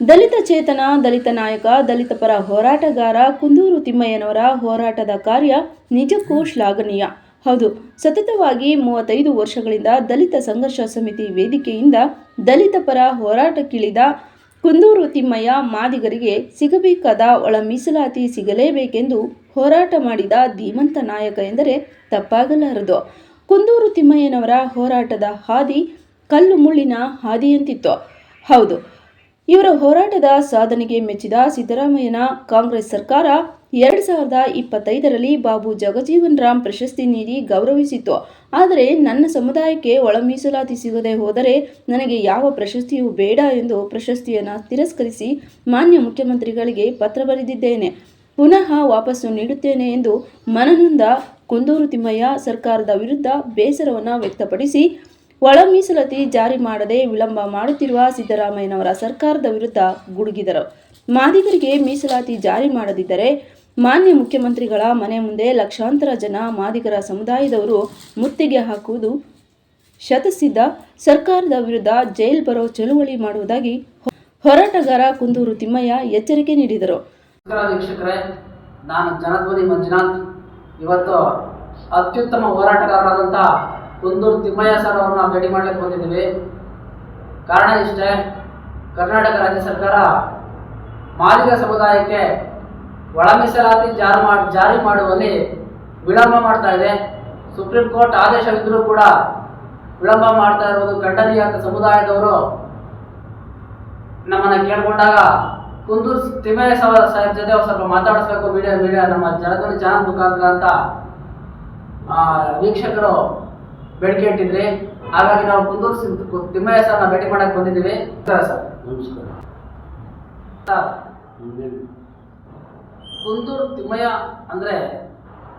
ದಲಿತ ಚೇತನ, ದಲಿತ ನಾಯಕ, ದಲಿತ ಪರ ಹೋರಾಟಗಾರ ಕುಂದೂರು ತಿಮ್ಮಯ್ಯನವರ ಹೋರಾಟದ ಕಾರ್ಯ ನಿಜಕ್ಕೂ ಶ್ಲಾಘನೀಯ. ಹೌದು, ಸತತವಾಗಿ 35 ವರ್ಷಗಳಿಂದ ದಲಿತ ಸಂಘರ್ಷ ಸಮಿತಿ ವೇದಿಕೆಯಿಂದ ದಲಿತ ಪರ ಹೋರಾಟಕ್ಕಿಳಿದ ಕುಂದೂರು ತಿಮ್ಮಯ್ಯ ಮಾದಿಗರಿಗೆ ಸಿಗಬೇಕಾದ ಒಳ ಮೀಸಲಾತಿ ಸಿಗಲೇಬೇಕೆಂದು ಹೋರಾಟ ಮಾಡಿದ ಧೀಮಂತ ನಾಯಕ ಎಂದರೆ ತಪ್ಪಾಗಲಾರದು. ಕುಂದೂರು ತಿಮ್ಮಯ್ಯನವರ ಹೋರಾಟದ ಹಾದಿ ಕಲ್ಲು ಮುಳ್ಳಿನ ಹಾದಿಯಂತಿತ್ತು. ಹೌದು, ಇವರ ಹೋರಾಟದ ಸಾಧನೆಗೆ ಮೆಚ್ಚಿದ ಸಿದ್ದರಾಮಯ್ಯನ ಕಾಂಗ್ರೆಸ್ ಸರ್ಕಾರ 2025ರಲ್ಲಿ ಬಾಬು ಜಗಜೀವನ್ ರಾಮ್ ಪ್ರಶಸ್ತಿ ನೀಡಿ ಗೌರವಿಸಿತ್ತು. ಆದರೆ ನನ್ನ ಸಮುದಾಯಕ್ಕೆ ಒಳ ಮೀಸಲಾತಿ ಸಿಗದೆ ಹೋದರೆ ನನಗೆ ಯಾವ ಪ್ರಶಸ್ತಿಯೂ ಬೇಡ ಎಂದು ಪ್ರಶಸ್ತಿಯನ್ನು ತಿರಸ್ಕರಿಸಿ ಮಾನ್ಯ ಮುಖ್ಯಮಂತ್ರಿಗಳಿಗೆ ಪತ್ರ ಬರೆದಿದ್ದೇನೆ. ಪುನಃ ವಾಪಸ್ಸು ನೀಡುತ್ತೇನೆ ಎಂದು ಮನನೊಂದ ಕುಂದೂರು ತಿಮ್ಮಯ್ಯ ಸರ್ಕಾರದ ವಿರುದ್ಧ ಬೇಸರವನ್ನು ವ್ಯಕ್ತಪಡಿಸಿ ಒಳ ಮೀಸಲಾತಿ ಜಾರಿ ಮಾಡದೆ ವಿಳಂಬ ಮಾಡುತ್ತಿರುವ ಸಿದ್ದರಾಮಯ್ಯನವರ ಸರ್ಕಾರದ ವಿರುದ್ಧ ಗುಡುಗಿದರು. ಮಾದಿಗರಿಗೆ ಮೀಸಲಾತಿ ಜಾರಿ ಮಾಡದಿದ್ದರೆ ಮಾನ್ಯ ಮುಖ್ಯಮಂತ್ರಿಗಳ ಮನೆ ಮುಂದೆ ಲಕ್ಷಾಂತರ ಜನ ಮಾದಿಗರ ಸಮುದಾಯದವರು ಮುತ್ತಿಗೆ ಹಾಕುವುದು ಶತಸಿದ್ಧ. ಸರ್ಕಾರದ ವಿರುದ್ಧ ಜೈಲ್ ಬರೋ ಚಳುವಳಿ ಮಾಡುವುದಾಗಿ ಹೋರಾಟಗಾರ ಕುಂದೂರು ತಿಮ್ಮಯ್ಯ ಎಚ್ಚರಿಕೆ ನೀಡಿದರು. ವೀಕ್ಷಕರೇ, ನಾನು ಜನಧ್ವನಿ ಮಂಜುನಾಥ್. ಇವತ್ತು ಅತ್ಯುತ್ತಮ ಹೋರಾಟಗಾರರಾದಂಥ ಕುಂದೂರು ತಿಮ್ಮಯ್ಯ ಸರ್ ಅವ್ರನ್ನ ಭೇಟಿ ಮಾಡಲಿಕ್ಕೆ ಬಂದಿದ್ದೀವಿ. ಕಾರಣ ಇಷ್ಟೇ, ಕರ್ನಾಟಕ ರಾಜ್ಯ ಸರ್ಕಾರ ಮಾದಿಗ ಸಮುದಾಯಕ್ಕೆ ಒಳ ಮೀಸಲಾತಿ ಜಾರಿ ಮಾಡುವಲ್ಲಿ ವಿಳಂಬ ಮಾಡ್ತಾ ಇದೆ. ಸುಪ್ರೀಂ ಕೋರ್ಟ್ ಆದೇಶವಿದ್ದರೂ ಕೂಡ ವಿಳಂಬ ಮಾಡ್ತಾ ಇರುವುದು ಖಂಡನೀಯ ಅಂತ ಸಮುದಾಯದವರು ನಮ್ಮನ್ನು ಕೇಳಿಕೊಂಡಾಗ ಕುಂದೂರು ತಿಮ್ಮಯ್ಯ ಸಾಹೇಬ್ ಜೊತೆ ಸ್ವಲ್ಪ ಮಾತಾಡಿಸ್ಬೇಕು ಮೀಡಿಯಾ ನಮ್ಮ ಜನಧ್ವನಿ ಚಾನಲ್ ಮುಖಾಂತರ ಅಂತ ವೀಕ್ಷಕರು ಬೇಡಿಕೆ ಇಟ್ಟಿದ್ರಿ. ಹಾಗಾಗಿ ನಾವು ಕುಂದೂರು ತಿಮ್ಮಯ್ಯ ಸರ್ನ ಭೇಟಿ ಮಾಡಕ್ಕೆ ಬಂದಿದ್ದೀವಿ. ಸರ್ ನಮಸ್ಕಾರ. ಕುಂದೂರು ತಿಮ್ಮಯ್ಯ ಅಂದ್ರೆ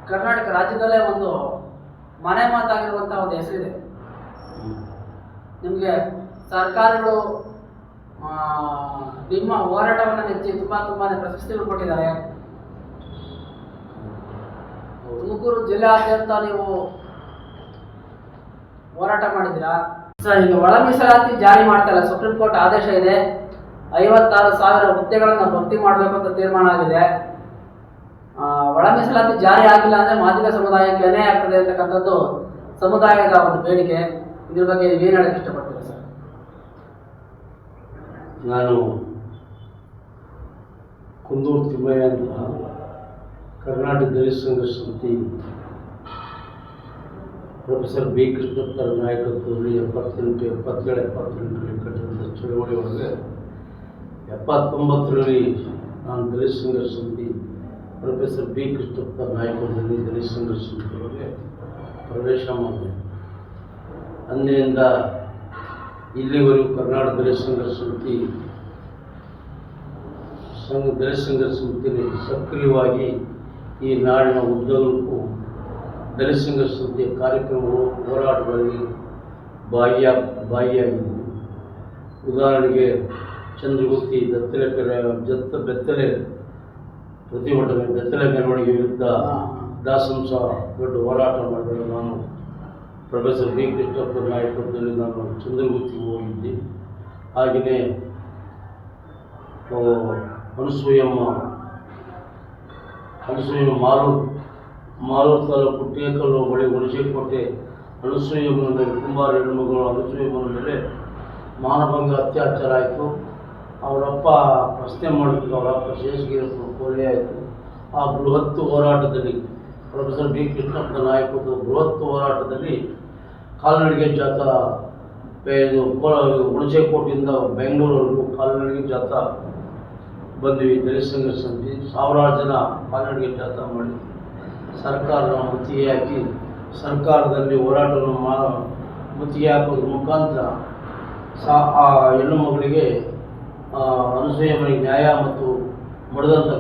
ಕರ್ನಾಟಕ ರಾಜ್ಯದಲ್ಲೇ ಒಂದು ಮನೆ ಮಾತಾಗಿರುವಂತಹ ಒಂದು ಹೆಸರಿದೆ. ನಿಮಗೆ ಸರ್ಕಾರಗಳು ನಿಮ್ಮ ಹೋರಾಟವನ್ನು ನೆಚ್ಚಿ ತುಂಬಾನೇ ಪ್ರಶಸ್ತಿಗಳು ಕೊಟ್ಟಿದ್ದಾರೆ. ತುಮಕೂರು ಜಿಲ್ಲಾದ್ಯಂತ ನೀವು ಹೋರಾಟ ಮಾಡಿದ್ದೀರಾ. ಸರ್, ಈಗ ಒಳ ಮೀಸಲಾತಿ ಜಾರಿ ಮಾಡ್ತಾ ಇಲ್ಲ. ಸುಪ್ರೀಂ ಕೋರ್ಟ್ ಆದೇಶ ಇದೆ. 56,000 ಹುದ್ದೆಗಳನ್ನು ಭರ್ತಿ ಮಾಡಬೇಕು ಅಂತ ತೀರ್ಮಾನ ಆಗಿದೆ. ಒಳ ಮೀಸಲಾತಿ ಜಾರಿ ಆಗಿಲ್ಲ ಅಂದ್ರೆ ಮಾದಿಗ ಸಮುದಾಯಕ್ಕೆ ಅನ್ಯಾಯ ಆಗ್ತದೆ ಅಂತಕ್ಕಂಥದ್ದು ಸಮುದಾಯದ ಒಂದು ಬೇಡಿಕೆ. ಇದ್ರ ಬಗ್ಗೆ ಏನು ಹೇಳಕ್ಕೆ ಇಷ್ಟಪಡ್ತೀರಾ ಸರ್? ನಾನು ಕುಂದೂರು ತಿಮ್ಮಯ್ಯ ಅಂತ ಕರ್ನಾಟಕ ದಲಿತ ಸಂಘರ್ಷ ಸಮಿತಿ ಪ್ರೊಫೆಸರ್ ಬಿ ಕೃಷ್ಣಪ್ಪರ ನಾಯಕತ್ವದಲ್ಲಿ 77-78ರಲ್ಲಿ ಕಟ್ಟಿದಂಥ ಚಳವಳಿ ಒಳಗೆ 79ರಲ್ಲಿ ನಾನು ದಲಿತ ಸಂಘರ್ಷ ಸಮಿತಿ ಪ್ರೊಫೆಸರ್ ಬಿ ಕೃಷ್ಣಪ್ಪರ ನಾಯಕತ್ವದಲ್ಲಿ ದಲಿತ ಸಂಘರ್ಷ ಸಮಿತಿ ಒಳಗೆ ಪ್ರವೇಶ ಮಾಡಿದೆ. ಅಂದಿನಿಂದ ಇಲ್ಲಿವರೆಗೂ ಕರ್ನಾಟಕ ದಲಿತ ಸಂಘರ್ಷ ಸಮಿತಿ ದಲಿತ ಸಂಘರ್ಷ ಸಮಿತಿಯಲ್ಲಿ ಸಕ್ರಿಯವಾಗಿ ಈ ನಾಡಿನ ಉದ್ದಗಲಕ್ಕೂ ದಲಿತ ಸಂಘರ್ಷ ಸಮಿತಿಯ ಕಾರ್ಯಕ್ರಮಗಳು ಹೋರಾಟಗಳಲ್ಲಿ ಭಾಗಿಯಾಗಿದ್ದವು. ಉದಾಹರಣೆಗೆ ಚಂದ್ರಗುತ್ತಿ ಬೆತ್ತಲೆ ಪ್ರತಿಭಟನೆ, ಬೆತ್ತಲೆ ಮೆರವಣಿಗೆ ವಿರುದ್ಧ ದಾಸಂಸ ದೊಡ್ಡ ಹೋರಾಟ ಮಾಡಿದರೆ ನಾನು ಪ್ರೊಫೆಸರ್ ಬಿ ಕೃಷ್ಣಪ್ಪರ ನಾಯಕತ್ವದಲ್ಲಿ ನಾನು ಚಂದ್ರಗುತ್ತಿಗೆ ಹೋಗಿದ್ದೆ. ಹಾಗೆಯೇ ಅನಸೂಯಮ್ಮ ಮಾಲೂರು ತಾಲೂಕು ಟೇಕಲ್ಲು ಬಳಿ ಹುಣಸೇಕೋಟೆ ಅನಸೂಯಮ್ಮನ ಮೇಲೆ ಕುಂಬಾರ ಹೆಣ್ಣುಮಗಳು ಅನಸೂಯಮ್ಮನ ಮೇಲೆ ಮಾನಭಂಗ ಅತ್ಯಾಚಾರ ಆಯಿತು. ಅವರಪ್ಪ ಪ್ರಶ್ನೆ ಮಾಡಿದ್ರು. ಅವರಪ್ಪ ಶೇಷಗಿರಪ್ಪನ ಕೊಲೆ ಆಯಿತು. ಆ ಬೃಹತ್ ಹೋರಾಟದಲ್ಲಿ ಪ್ರೊಫೆಸರ್ ಬಿ ಕೃಷ್ಣಪ್ಪನ ನಾಯಕತ್ವದ ಬೃಹತ್ ಹೋರಾಟದಲ್ಲಿ ಕಾಲ್ನಡಿಗೆ ಜಾಥಾ ಹುಣಸೇಕೋಟೆಯಿಂದ ಬೆಂಗಳೂರವರೆಗೂ ಕಾಲ್ನಡಿಗೆ ಜಾಥಾ ಬಂದ್ವಿ. ದಲಿತ ಸಂಘರ್ಷ ಸಮಿತಿ ಸಾವಿರಾರು ಜನ ಕಾಲ್ನಡಿಗೆ ಜಾಥಾ ಮಾಡಿ ಸರ್ಕಾರನ ಮುತ್ತಿಗೆ ಹಾಕಿ ಸರ್ಕಾರದಲ್ಲಿ ಹೋರಾಟವನ್ನು ಮುತ್ತಿಗೆ ಹಾಕೋದ್ರ ಮುಖಾಂತರ ಆ ಹೆಣ್ಣು ಮಗಳಿಗೆ ಅನಸೂಯಮ್ಮನಿಗೆ ನ್ಯಾಯ ಮತ್ತು ಮಡದಂಥ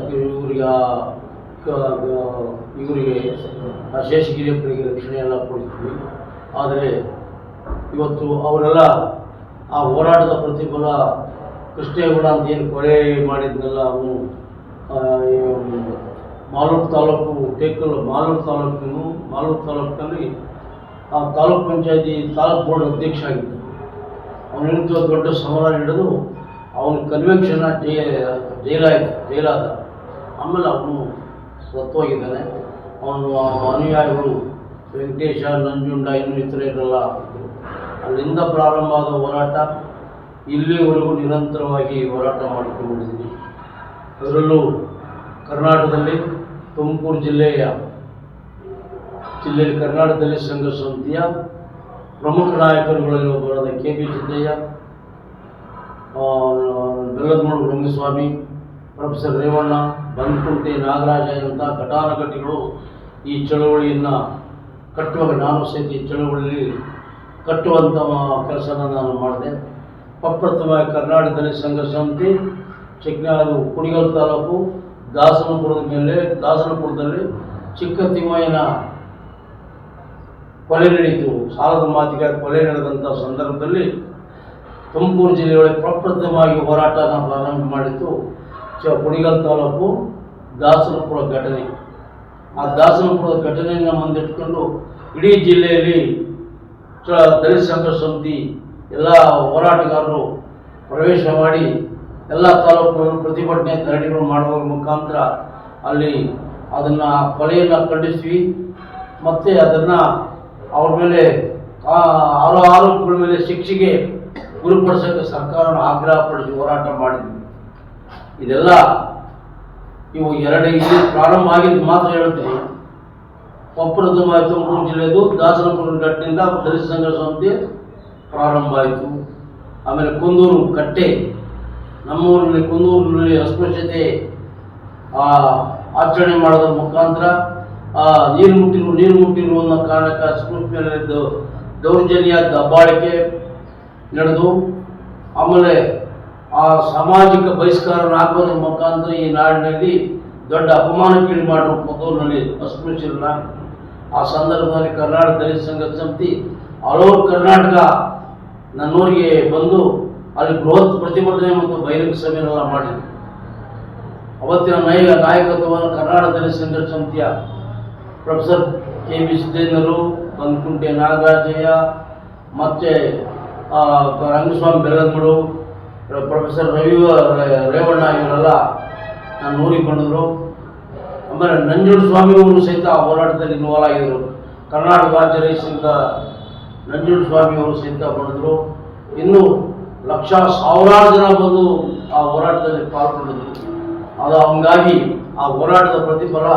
ಇವರಿಗೆ ಶೇಷಗಿರಿಯಪ್ಪನಿಗೆ ರಕ್ಷಣೆ ಎಲ್ಲ ಕೊಡ್ತೀವಿ. ಆದರೆ ಇವತ್ತು ಅವರೆಲ್ಲ ಆ ಹೋರಾಟದ ಪ್ರತಿಫಲ ಕೃಷ್ಣೇಗೌಡ ಅಂತ ಏನು ಕೊಲೆ ಮಾಡಿದ್ನಲ್ಲ, ಅವನು ಮಾಲೂರು ತಾಲೂಕು ಮಾಲೂರು ತಾಲೂಕಿನಲ್ಲಿ ಆ ತಾಲೂಕ್ ಪಂಚಾಯತಿ ತಾಲೂಕ್ ಬೋರ್ಡ್ ಅಧ್ಯಕ್ಷ ಆಗಿದ್ದ. ಅವನ ವಿರುದ್ಧ ದೊಡ್ಡ ಸಮರ ಹಿಡಿದು ಅವನು ಕನ್ವೆನ್ಷನ್ ಜೈಲಾದ. ಆಮೇಲೆ ಅವನು ಸತ್ತೋಗಿದ್ದಾನೆ. ಅವನು ಅನುಯಾಯಿಗಳು ವೆಂಕಟೇಶ, ನಂಜುಂಡ, ಇನ್ನೂ ಇತರರೆಲ್ಲ ಅಲ್ಲಿಂದ ಪ್ರಾರಂಭ ಆದ ಹೋರಾಟ ಇಲ್ಲಿವರೆಗೂ ನಿರಂತರವಾಗಿ ಹೋರಾಟ ಮಾಡಿಕೊಂಡು ಬಂದಿದ್ದೀನಿ. ಅದರಲ್ಲೂ ಕರ್ನಾಟಕದಲ್ಲಿ ತುಮಕೂರು ಜಿಲ್ಲೆಯಲ್ಲಿ ಕರ್ನಾಟಕದಲ್ಲಿ ಸಂಘರ್ಷ ಸಮಿತಿಯ ಪ್ರಮುಖ ನಾಯಕರುಗಳಲ್ಲಿ ಒಬ್ಬರಾದ KP ಸಿದ್ದಯ್ಯ, ಬೆಲ್ಲದಮೂಡು ರಂಗಸ್ವಾಮಿ, ಪ್ರೊಫೆಸರ್ ರೇವಣ್ಣ, ಬಂದ್ಕುಂಟೆ ನಾಗರಾಜ ಅಂತ ಘಟಾನುಘಟಿಗಳು ಈ ಚಳವಳಿಯನ್ನು ಕಟ್ಟುವಾಗ ನಾನು ಸಹಿತ ಈ ಚಳವಳಿಯಲ್ಲಿ ಕಟ್ಟುವಂಥ ಕೆಲಸನ ನಾನು ಮಾಡಿದೆ. ಪ್ರಪ್ರಥಮವಾಗಿ ಕರ್ನಾಟಕದಲ್ಲಿ ಸಂಘರ್ಷ ಸಮಿತಿ ಚಿಕ್ಕನಾಡು ಕುಣಿಗಲ್ ತಾಲೂಕು ದಾಸನಪುರದಲ್ಲಿ ಚಿಕ್ಕ ತಿಮ್ಮಯ್ಯನ ಕೊಲೆ ನಡೀತು. ಸಾಲದ ಮಾತಿಗೆ ಕೊಲೆ ನಡೆದಂಥ ಸಂದರ್ಭದಲ್ಲಿ ತುಮಕೂರು ಜಿಲ್ಲೆಯೊಳಗೆ ಪ್ರಪ್ರಥಮವಾಗಿ ಹೋರಾಟನ ಪ್ರಾರಂಭ ಮಾಡಿತ್ತು ಕುಣಿಗಲ್ ತಾಲೂಕು ದಾಸನಪುರ ಘಟನೆ. ಆ ದಾಸನಪುರದ ಘಟನೆಯನ್ನು ಮುಂದಿಟ್ಕೊಂಡು ಇಡೀ ಜಿಲ್ಲೆಯಲ್ಲಿ ದಲಿತ ಸಂಘರ್ಷ ಸಮಿತಿ ಎಲ್ಲ ಹೋರಾಟಗಾರರು ಪ್ರವೇಶ ಮಾಡಿ ಎಲ್ಲ ತಾಲೂಕುಗಳನ್ನು ಪ್ರತಿಭಟನೆ ಧರಣಿಗಳು ಮಾಡುವ ಮುಖಾಂತರ ಅಲ್ಲಿ ಅದನ್ನು ಕೊಲೆಯನ್ನು ಖಂಡಿಸ್ತೀವಿ. ಮತ್ತು ಅದನ್ನು ಅವ್ರ ಮೇಲೆ ಆರೋಪಗಳ ಮೇಲೆ ಶಿಕ್ಷೆಗೆ ಗುರುಪಡಿಸೋಕ್ಕೆ ಸರ್ಕಾರವನ್ನು ಆಗ್ರಹಪಡಿಸಿ ಹೋರಾಟ ಮಾಡಿದ್ವಿ. ಇದೆಲ್ಲ ಇಲ್ಲಿ ಪ್ರಾರಂಭ ಆಗಿದ್ದು ಮಾತ್ರ ಹೇಳ್ತೀನಿ. ಪ್ರಪ್ರಥಮವಾಗಿ ತುಮಕೂರು ಜಿಲ್ಲೆದು ದಾಸನಪುರ ಘಟನೆಯಿಂದ ದಲಿತ ಸಂಘರ್ಷ ಸಮಿತಿ ಪ್ರಾರಂಭ ಆಯಿತು. ಆಮೇಲೆ ಕುಂದೂರು ಕಟ್ಟೆ, ನಮ್ಮೂರಿನಲ್ಲಿ ಕುಂದೂರಿನಲ್ಲಿ ಅಸ್ಪೃಶ್ಯತೆ ಆಚರಣೆ ಮಾಡೋದ್ರ ಮುಖಾಂತರ ನೀರು ಮುಟ್ಟಿರು ಅನ್ನೋ ಕಾರಣಕ್ಕೆ ಅಸ್ಪೃಶ್ಯ ದೌರ್ಜನ್ಯ ದಬ್ಬಾಳಿಕೆ ನಡೆದು ಆಮೇಲೆ ಆ ಸಾಮಾಜಿಕ ಬಹಿಷ್ಕಾರವನ್ನು ಹಾಕೋದ್ರ ಮುಖಾಂತರ ಈ ನಾಡಿನಲ್ಲಿ ದೊಡ್ಡ ಅಪಮಾನಕ್ಕೀಡು ಮಾಡಿರೋ ಕುಂದೂರಿನಲ್ಲಿ ಅಸ್ಪೃಶ್ಯರನ್ನ. ಆ ಸಂದರ್ಭದಲ್ಲಿ ಕರ್ನಾಟಕ ದಲಿತ ಸಂಘರ್ಷ ಸಮಿತಿ ಆಲ್ ಓವರ್ ಕರ್ನಾಟಕ ನನ್ನೂರಿಗೆ ಬಂದು ಅಲ್ಲಿ ಬೃಹತ್ ಪ್ರತಿಭಟನೆ ಮತ್ತು ಬಹಿರಂಗ ಸಭೆಯನ್ನೆಲ್ಲ ಮಾಡಿದ್ರು. ಅವತ್ತಿನ ನಾಯಕತ್ವವನ್ನು ಕರ್ನಾಟಕ ದಲಿತ ಸಂಘರ್ಷ ಸಮಿತಿಯ ಪ್ರೊಫೆಸರ್ KP ಸಿದ್ದಯ್ಯನವರು, ಬಂದ್ಕುಂಟೆ ನಾಗರಾಜಯ್ಯ, ಮತ್ತು ರಂಗಸ್ವಾಮಿ ಬೆಲ್ಲದಮೂಡು, ಪ್ರೊಫೆಸರ್ ರೇವಣ್ಣ ಇವರೆಲ್ಲ ನನ್ನ ಊರಿಗೆ ಬಂದಿದ್ರು. ಆಮೇಲೆ ನಂಜುಂಡ ಸ್ವಾಮಿಯವರು ಸಹಿತ ಆ ಹೋರಾಟದಲ್ಲಿ ಇನ್ವಾಲ್ವ್ ಆಗಿದ್ದರು. ಕರ್ನಾಟಕ ರಾಜ್ಯ ರೈತ ಸಂಘ ನಂಜುಂಡ ಸ್ವಾಮಿಯವರು ಸಹಿತ ಬಂದಿದ್ರು. ಇನ್ನು ಸಾವಿರಾರು ಜನ ಬಂದು ಆ ಹೋರಾಟದಲ್ಲಿ ಪಾಲ್ಗೊಂಡಿದ್ರು. ಅದು ಹಂಗಾಗಿ ಆ ಹೋರಾಟದ ಪ್ರತಿಫಲ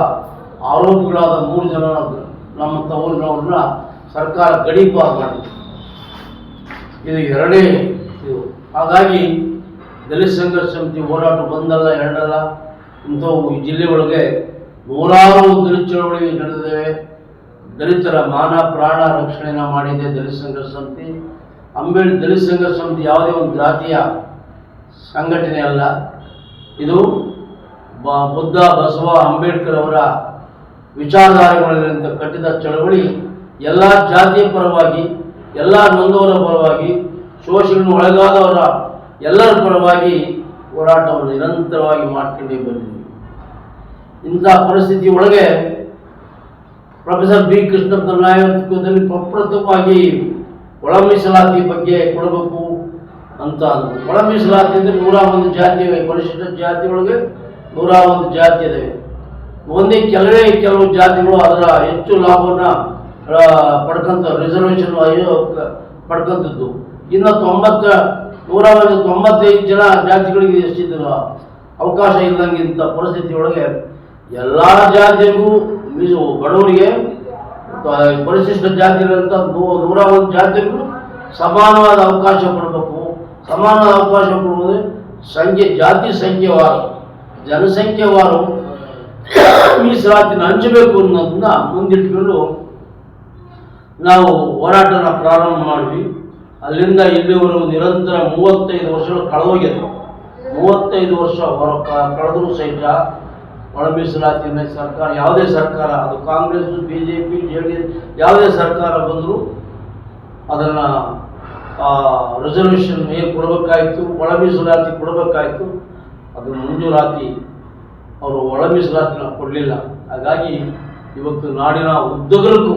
ಆರೋಪಿಗಳಾದ 3 ಜನ ನಮ್ಮ ಊರಿನವ್ರನ್ನ ಸರ್ಕಾರ ಗಡೀಪಾರು ಮಾಡಿದ್ರು. ಇದು ಎರಡೇ ಇದು. ಹಾಗಾಗಿ ದಲಿತ ಸಂಘರ್ಷ ಸಮಿತಿ ಹೋರಾಟ ಒಂದಲ್ಲ ಎರಡಲ್ಲ, ಇಂಥವು ಈ ಜಿಲ್ಲೆ ಒಳಗೆ ನೂರಾರು ದಲಿತ ಚಳವಳಿ ನಡೆದಿವೆ. ದಲಿತರ ಮಾನ ಪ್ರಾಣ ರಕ್ಷಣೆನ ಮಾಡಿದೆ ದಲಿತ ಸಂಘರ್ಷ ಸಮಿತಿ. ದಲಿತ ಸಂಘರ್ಷ ಸಮಿತಿ ಯಾವುದೇ ಒಂದು ಜಾತಿಯ ಸಂಘಟನೆ ಅಲ್ಲ. ಇದು ಬುದ್ಧ, ಬಸವ, ಅಂಬೇಡ್ಕರ್ ಅವರ ವಿಚಾರಧಾರೆಗಳಲ್ಲಿ ಕಟ್ಟಿದ ಚಳವಳಿ. ಎಲ್ಲ ಜಾತಿಯ ಪರವಾಗಿ, ಎಲ್ಲ ನೊಂದವರ ಪರವಾಗಿ, ಶೋಷಣೆಗೆ ಒಳಗಾದವರ ಎಲ್ಲರ ಪರವಾಗಿ ಹೋರಾಟವನ್ನು ನಿರಂತರವಾಗಿ ಮಾಡ್ಕೊಂಡೇ ಬಂದಿದ್ದೀವಿ. ಇಂಥ ಪರಿಸ್ಥಿತಿ ಒಳಗೆ ಪ್ರೊಫೆಸರ್ B. ಕೃಷ್ಣಪ್ಪನ ನಾಯಕತ್ವದಲ್ಲಿ ಪ್ರಪ್ರಥಮವಾಗಿ ಒಳ ಮೀಸಲಾತಿ ಬಗ್ಗೆ ಕೊಡಬೇಕು ಅಂತ ಅಂದರು. ಒಳ ಮೀಸಲಾತಿ ಅಂದರೆ 101 ಜಾತಿ ಇವೆ. ಪರಿಶಿಷ್ಟ ಜಾತಿ ಒಳಗೆ 101 ಜಾತಿ ಇದಾವೆ. ಕೆಲವು ಜಾತಿಗಳು ಅದರ ಹೆಚ್ಚು ಲಾಭವನ್ನು ಪಡ್ಕೊಂತ ರಿಸರ್ವೇಷನ್ ಪಡ್ಕೊಂತದ್ದು. ಇನ್ನು 195 ಜನ ಜಾತಿಗಳಿಗೆ ಎಷ್ಟಿದ್ರು ಅವಕಾಶ ಇಲ್ಲಂಗಿಂತ ಪರಿಸ್ಥಿತಿ ಒಳಗೆ ಎಲ್ಲ ಜಾತಿಗೂ ಬಡವರಿಗೆ ಪರಿಶಿಷ್ಟ ಜಾತಿಗಳಂತ 101 ಜಾತಿಗೂ ಸಮಾನವಾದ ಅವಕಾಶ ಕೊಡಬೇಕು. ಸಮಾನವಾದ ಅವಕಾಶ ಕೊಡುವುದು ಜಾತಿ ಸಂಖ್ಯೆವಾರು, ಜನಸಂಖ್ಯೆವಾರು ಮೀಸಲಾತಿನ ಹಂಚಬೇಕು ಅನ್ನೋದನ್ನ ಮುಂದಿಟ್ಕೊಂಡು ನಾವು ಹೋರಾಟನ ಪ್ರಾರಂಭ ಮಾಡಿದ್ವಿ. ಅಲ್ಲಿಂದ ಇಲ್ಲಿವರೆಗೂ ನಿರಂತರ 35 ವರ್ಷಗಳು ಕಳೆದೋಗಿದೆ. 35 ವರ್ಷ ಕಳೆದರೂ ಸಹಿತ ಒಳ ಮೀಸಲಾತಿಯನ್ನು ಸರ್ಕಾರ, ಯಾವುದೇ ಸರ್ಕಾರ, ಅದು ಕಾಂಗ್ರೆಸ್, BJP, JDS ಯಾವುದೇ ಸರ್ಕಾರ ಬಂದರೂ ಅದನ್ನು ರಿಸರ್ವೇಷನ್ ಏನು ಕೊಡಬೇಕಾಯಿತು, ಒಳ ಮೀಸಲಾತಿ ಕೊಡಬೇಕಾಯಿತು, ಅದನ್ನು ಮಂಜೂರಾತಿ ಅವರು ಒಳ ಮೀಸಲಾತಿನ ಕೊಡಲಿಲ್ಲ. ಹಾಗಾಗಿ ಇವತ್ತು ನಾಡಿನ ಉದ್ದಗಲಕ್ಕೂ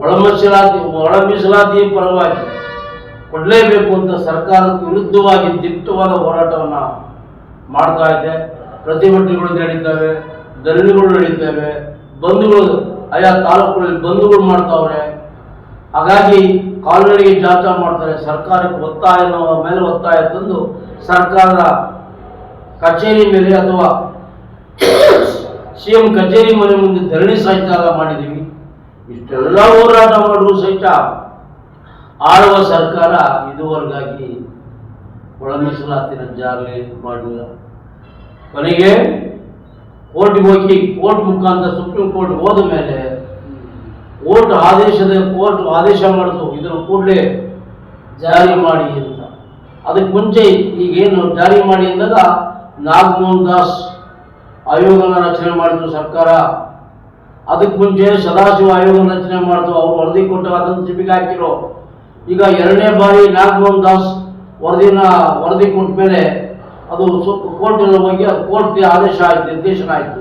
ಒಳ ಮೀಸಲಾತಿ ಪರವಾಗಿ ಕೊಡಲೇಬೇಕು ಅಂತ ಸರ್ಕಾರದ ವಿರುದ್ಧವಾಗಿ ದಿಟ್ಟವಾದ ಹೋರಾಟವನ್ನು ಮಾಡ್ತಾ ಇದೆ. ಪ್ರತಿಭಟನೆಗಳು ನಡೀತವೆ, ಧರಣಿಗಳು ನಡೀತವೆ, ಬಂಧುಗಳು ಆಯಾ ತಾಲೂಕುಗಳಲ್ಲಿ ಬಂಧುಗಳು ಮಾಡ್ತಾವ್ರೆ. ಹಾಗಾಗಿ ಕಾಲ್ನಡಿಗೆ ಜಾಥಾ ಮಾಡ್ತಾರೆ. ಸರ್ಕಾರಕ್ಕೆ ಮೇಲೆ ಒತ್ತಾಯ ತಂದು ಸರ್ಕಾರದ ಕಚೇರಿ ಮೇಲೆ ಅಥವಾ CM ಕಚೇರಿ ಮನೆ ಮುಂದೆ ಧರಣಿ ಸಹಿತ ಮಾಡಿದ್ದೀವಿ. ಇಷ್ಟೆಲ್ಲ ಹೋರಾಟ ಮಾಡುವ ಸಹಿತ ಆಳುವ ಸರ್ಕಾರ ಇದುವರೆಗಾಗಿ ಒಳ ಮೀಸಲಾತಿನ ಜಾರಿ ಮಾಡಲಿಲ್ಲ. ಕೊನೆಗೆ ಕೋರ್ಟ್ಗೆ ಹೋಗಿ ಕೋರ್ಟ್ ಮುಖಾಂತರ ಸುಪ್ರೀಂ ಕೋರ್ಟ್ ಹೋದ ಮೇಲೆ ಕೋರ್ಟ್ ಆದೇಶ ಮಾಡಿತು ಇದನ್ನು ಕೂಡಲೇ ಜಾರಿ ಮಾಡಿ ಅಂತ. ಅದಕ್ಕೆ ಮುಂಚೆ ಈಗೇನು ಜಾರಿ ಮಾಡಿ ಅಂದಾಗ ನಾಗಮೋಹನ್ ದಾಸ್ ಆಯೋಗನ ರಚನೆ ಮಾಡಿದ್ರು ಸರ್ಕಾರ. ಅದಕ್ಕೆ ಮುಂಚೆ ಸದಾಶಿವ ಆಯೋಗನ ರಚನೆ ಮಾಡಿದ್ರು. ಅವರು ವರದಿ ಕೊಟ್ಟಾಗ ಅದನ್ನು ಚಿಪಿಗೆ ಹಾಕಿರೋ. ಈಗ ಎರಡನೇ ಬಾರಿ ನಾಗಮೋಹನ್ ದಾಸ್ ವರದಿ ಕೊಟ್ಟ ಮೇಲೆ ಅದು ಕೋರ್ಟಿನಲ್ಲಿ ಹೋಗಿ ಅದು ಕೋರ್ಟ್ಗೆ ಆದೇಶ ಆಯಿತು, ನಿರ್ದೇಶನ ಆಯಿತು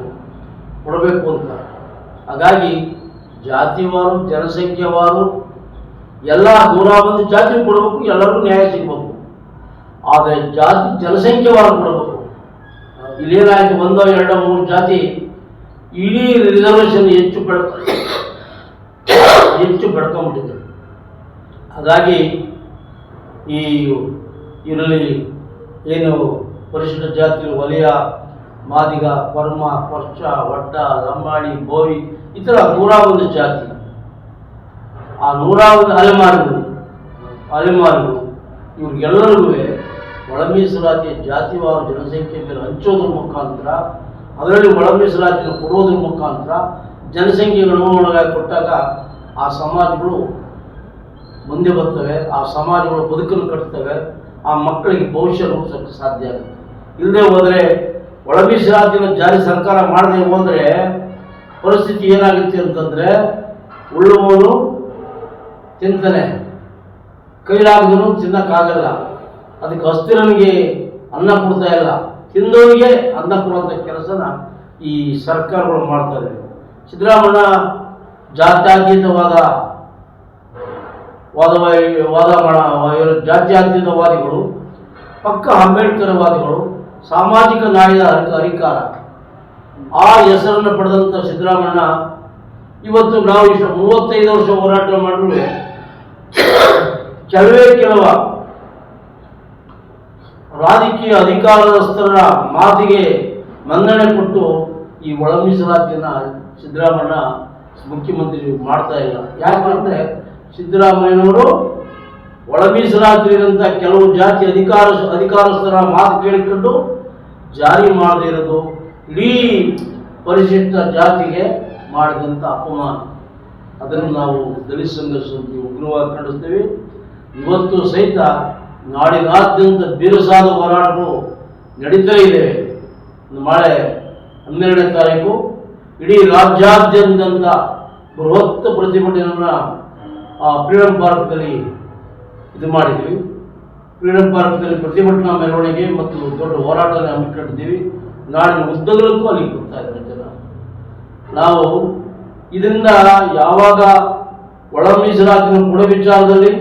ಕೊಡಬೇಕು ಅಂತ. ಹಾಗಾಗಿ ಜಾತಿವಾರು ಜನಸಂಖ್ಯೆವಾರು ಎಲ್ಲ 101 ಜಾತಿ ಕೊಡಬೇಕು, ಎಲ್ಲರಿಗೂ ನ್ಯಾಯ ಸಿಗಬೇಕು. ಆದರೆ ಜನಸಂಖ್ಯೆವಾರು ಕೊಡಬೇಕು. ಇಲ್ಲೇನಾಯಿತು, 1, 2, 3 ಜಾತಿ ಇಡೀ ರಿಸರ್ವೇಷನ್ ಹೆಚ್ಚು ಬೆಳ್ಕೊಂಡ್ಬಿಟ್ಟಿದೆ. ಹಾಗಾಗಿ ಇದರಲ್ಲಿ ಏನು ಪರಿಶಿಷ್ಟ ಜಾತಿ ವಲಯ, ಮಾದಿಗ, ಕೊರ್ಮ, ಕೊರ್ಚ, ಒಡ್ಡ, ಲಂಬಾಣಿ, ಬೋವಿ ಈ ಥರ 101 ಜಾತಿ, ಆ 101 ಅಲೆಮಾರಿಗಳು ಇವ್ರಿಗೆಲ್ಲರಿಗೂ ಒಳ ಮೀಸಲಾತಿ ಜಾತಿವಾರು ಜನಸಂಖ್ಯೆ ಮೇಲೆ ಹಂಚೋದ್ರ ಮುಖಾಂತರ, ಅದರಲ್ಲಿ ಒಳ ಮೀಸಲಾತಿಯನ್ನು ಕೊಡೋದ್ರ ಮುಖಾಂತರ ಜನಸಂಖ್ಯೆಗಳು ಒಳಗಾಗಿ ಕೊಟ್ಟಾಗ ಆ ಸಮಾಜಗಳು ಮುಂದೆ ಬರ್ತವೆ, ಆ ಸಮಾಜಗಳು ಬದುಕನ್ನು ಕಟ್ತವೆ, ಆ ಮಕ್ಕಳಿಗೆ ಭವಿಷ್ಯ ರೂಪಿಸೋಕ್ಕೆ ಸಾಧ್ಯ ಆಗುತ್ತೆ. ಇಲ್ಲದೆ ಹೋದರೆ ಒಳ ಮೀಸಲಾತಿನ ಜಾರಿ ಸರ್ಕಾರ ಮಾಡದೆ ಹೋದರೆ ಪರಿಸ್ಥಿತಿ ಏನಾಗುತ್ತೆ ಅಂತಂದರೆ, ಉಳ್ಳುವವನು ತಿಂತಾನೆ, ಕೈಲಾಗದನು ತಿನ್ನಕ್ಕಾಗಲ್ಲ. ಅದಕ್ಕೆ ಹಸ್ತಿರನಿಗೆ ಅನ್ನ ಕೊಡ್ತಾ ಇಲ್ಲ, ತಿಂದವನಿಗೆ ಅನ್ನ ಕೊಡುವಂಥ ಕೆಲಸನ ಈ ಸರ್ಕಾರಗಳು ಮಾಡ್ತಾರೆ. ಸಿದ್ದರಾಮಯ್ಯ ಜಾತ್ಯತೀತವಾದಿಗಳು, ಪಕ್ಕ ಅಂಬೇಡ್ಕರ್ವಾದಿಗಳು, ಸಾಮಾಜಿಕ ನ್ಯಾಯದ ಅಧಿಕಾರ ಆ ಹೆಸರನ್ನು ಪಡೆದಂಥ ಸಿದ್ದರಾಮಯ್ಯ ಇವತ್ತು ನಾವು 35 ವರ್ಷ ಹೋರಾಟ ಮಾಡಿದ್ರು ಕೆಲವ ರಾಜಕೀಯ ಅಧಿಕಾರಸ್ಥರ ಮಾತಿಗೆ ಮನ್ನಣೆ ಕೊಟ್ಟು ಈ ಒಳ ಮೀಸಲಾತಿಯನ್ನು ಸಿದ್ದರಾಮಯ್ಯ ಮುಖ್ಯಮಂತ್ರಿ ಮಾಡ್ತಾ ಇಲ್ಲ. ಯಾಕಂದ್ರೆ ಸಿದ್ದರಾಮಯ್ಯನವರು ಒಳ ಮೀಸಲಾತಿರಂತ ಕೆಲವು ಜಾತಿ ಅಧಿಕಾರಸ್ಥರ ಮಾತು ಕೇಳಿಕೊಂಡು ಜಾರಿ ಮಾಡದೇ ಇರೋದು ಇಡೀ ಪರಿಶಿಷ್ಟ ಜಾತಿಗೆ ಮಾಡಿದಂಥ ಅಪಮಾನ. ಅದನ್ನು ನಾವು ದಲಿತ ಸಂಘರ್ಷ ಉಗ್ರವಾಗಿ ಖಂಡಿಸ್ತೀವಿ. ಇವತ್ತು ಸಹಿತ ನಾಡಿನಾದ್ಯಂತ ಬಿರುಸಾದ ಹೋರಾಟಗಳು ನಡೀತಾ ಇದೆ. ನಾಳೆ 12ನೇ ತಾರೀಕು ಇಡೀ ರಾಜ್ಯಾದ್ಯಂತ ಬೃಹತ್ ಪ್ರತಿಭಟನೆಯನ್ನು ಫ್ರೀಡಂ ಪಾರ್ಕ್ನಲ್ಲಿ ಮಾಡಿದ್ವಿ. ಫ್ರೀಡಂ ಪಾರ್ಕ್ನಲ್ಲಿ ಪ್ರತಿಭಟನಾ ಮೆರವಣಿಗೆ ಮತ್ತು ದೊಡ್ಡ ಹೋರಾಟನ ಹಮ್ಮಿಕೊಂಡಿದ್ದೀವಿ. ನಾಡಿನ ಉದ್ದಗಲಕ್ಕೂ ಅಲ್ಲಿ ಬರ್ತಾ ಇದ್ದಾರೆ ಜನ. ನಾವು ಇದರಿಂದ ಯಾವಾಗ ಒಳ ಮೀಸಲಾತಿನ ಕೊಡೋ ವಿಚಾರದಲ್ಲಿ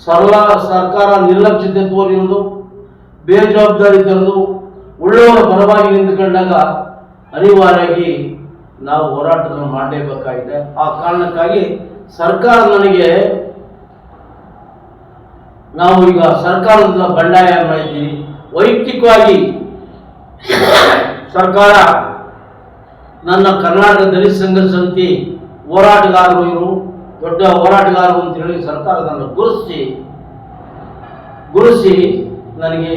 ಸರ್ಕಾರ ನಿರ್ಲಕ್ಷ್ಯತೆ ತೋರಿರುವುದು, ಬೇಜವಾಬ್ದಾರಿ ತರದು, ಉಳ್ಳವರ ಪರವಾಗಿ ನಿಂತುಕೊಂಡಾಗ ಅನಿವಾರ್ಯವಾಗಿ ನಾವು ಹೋರಾಟವನ್ನು ಮಾಡಲೇಬೇಕಾಗಿದೆ. ಆ ಕಾರಣಕ್ಕಾಗಿ ಸರ್ಕಾರ ನಾವು ಈಗ ಸರ್ಕಾರದ ಬಂಡಾಯ ಮಾಡಿದ್ದೀವಿ. ವೈಯಕ್ತಿಕವಾಗಿ ಸರ್ಕಾರ ನನ್ನ ಕರ್ನಾಟಕ ದಲಿತ ಸಂಘರ್ಷ ಸಮಿತಿ ಹೋರಾಟಗಾರರು, ಇವರು ದೊಡ್ಡ ಹೋರಾಟಗಾರರು ಅಂತ ಹೇಳಿ ಸರ್ಕಾರ ನನ್ನ ಗುರುಸಿ ನನಗೆ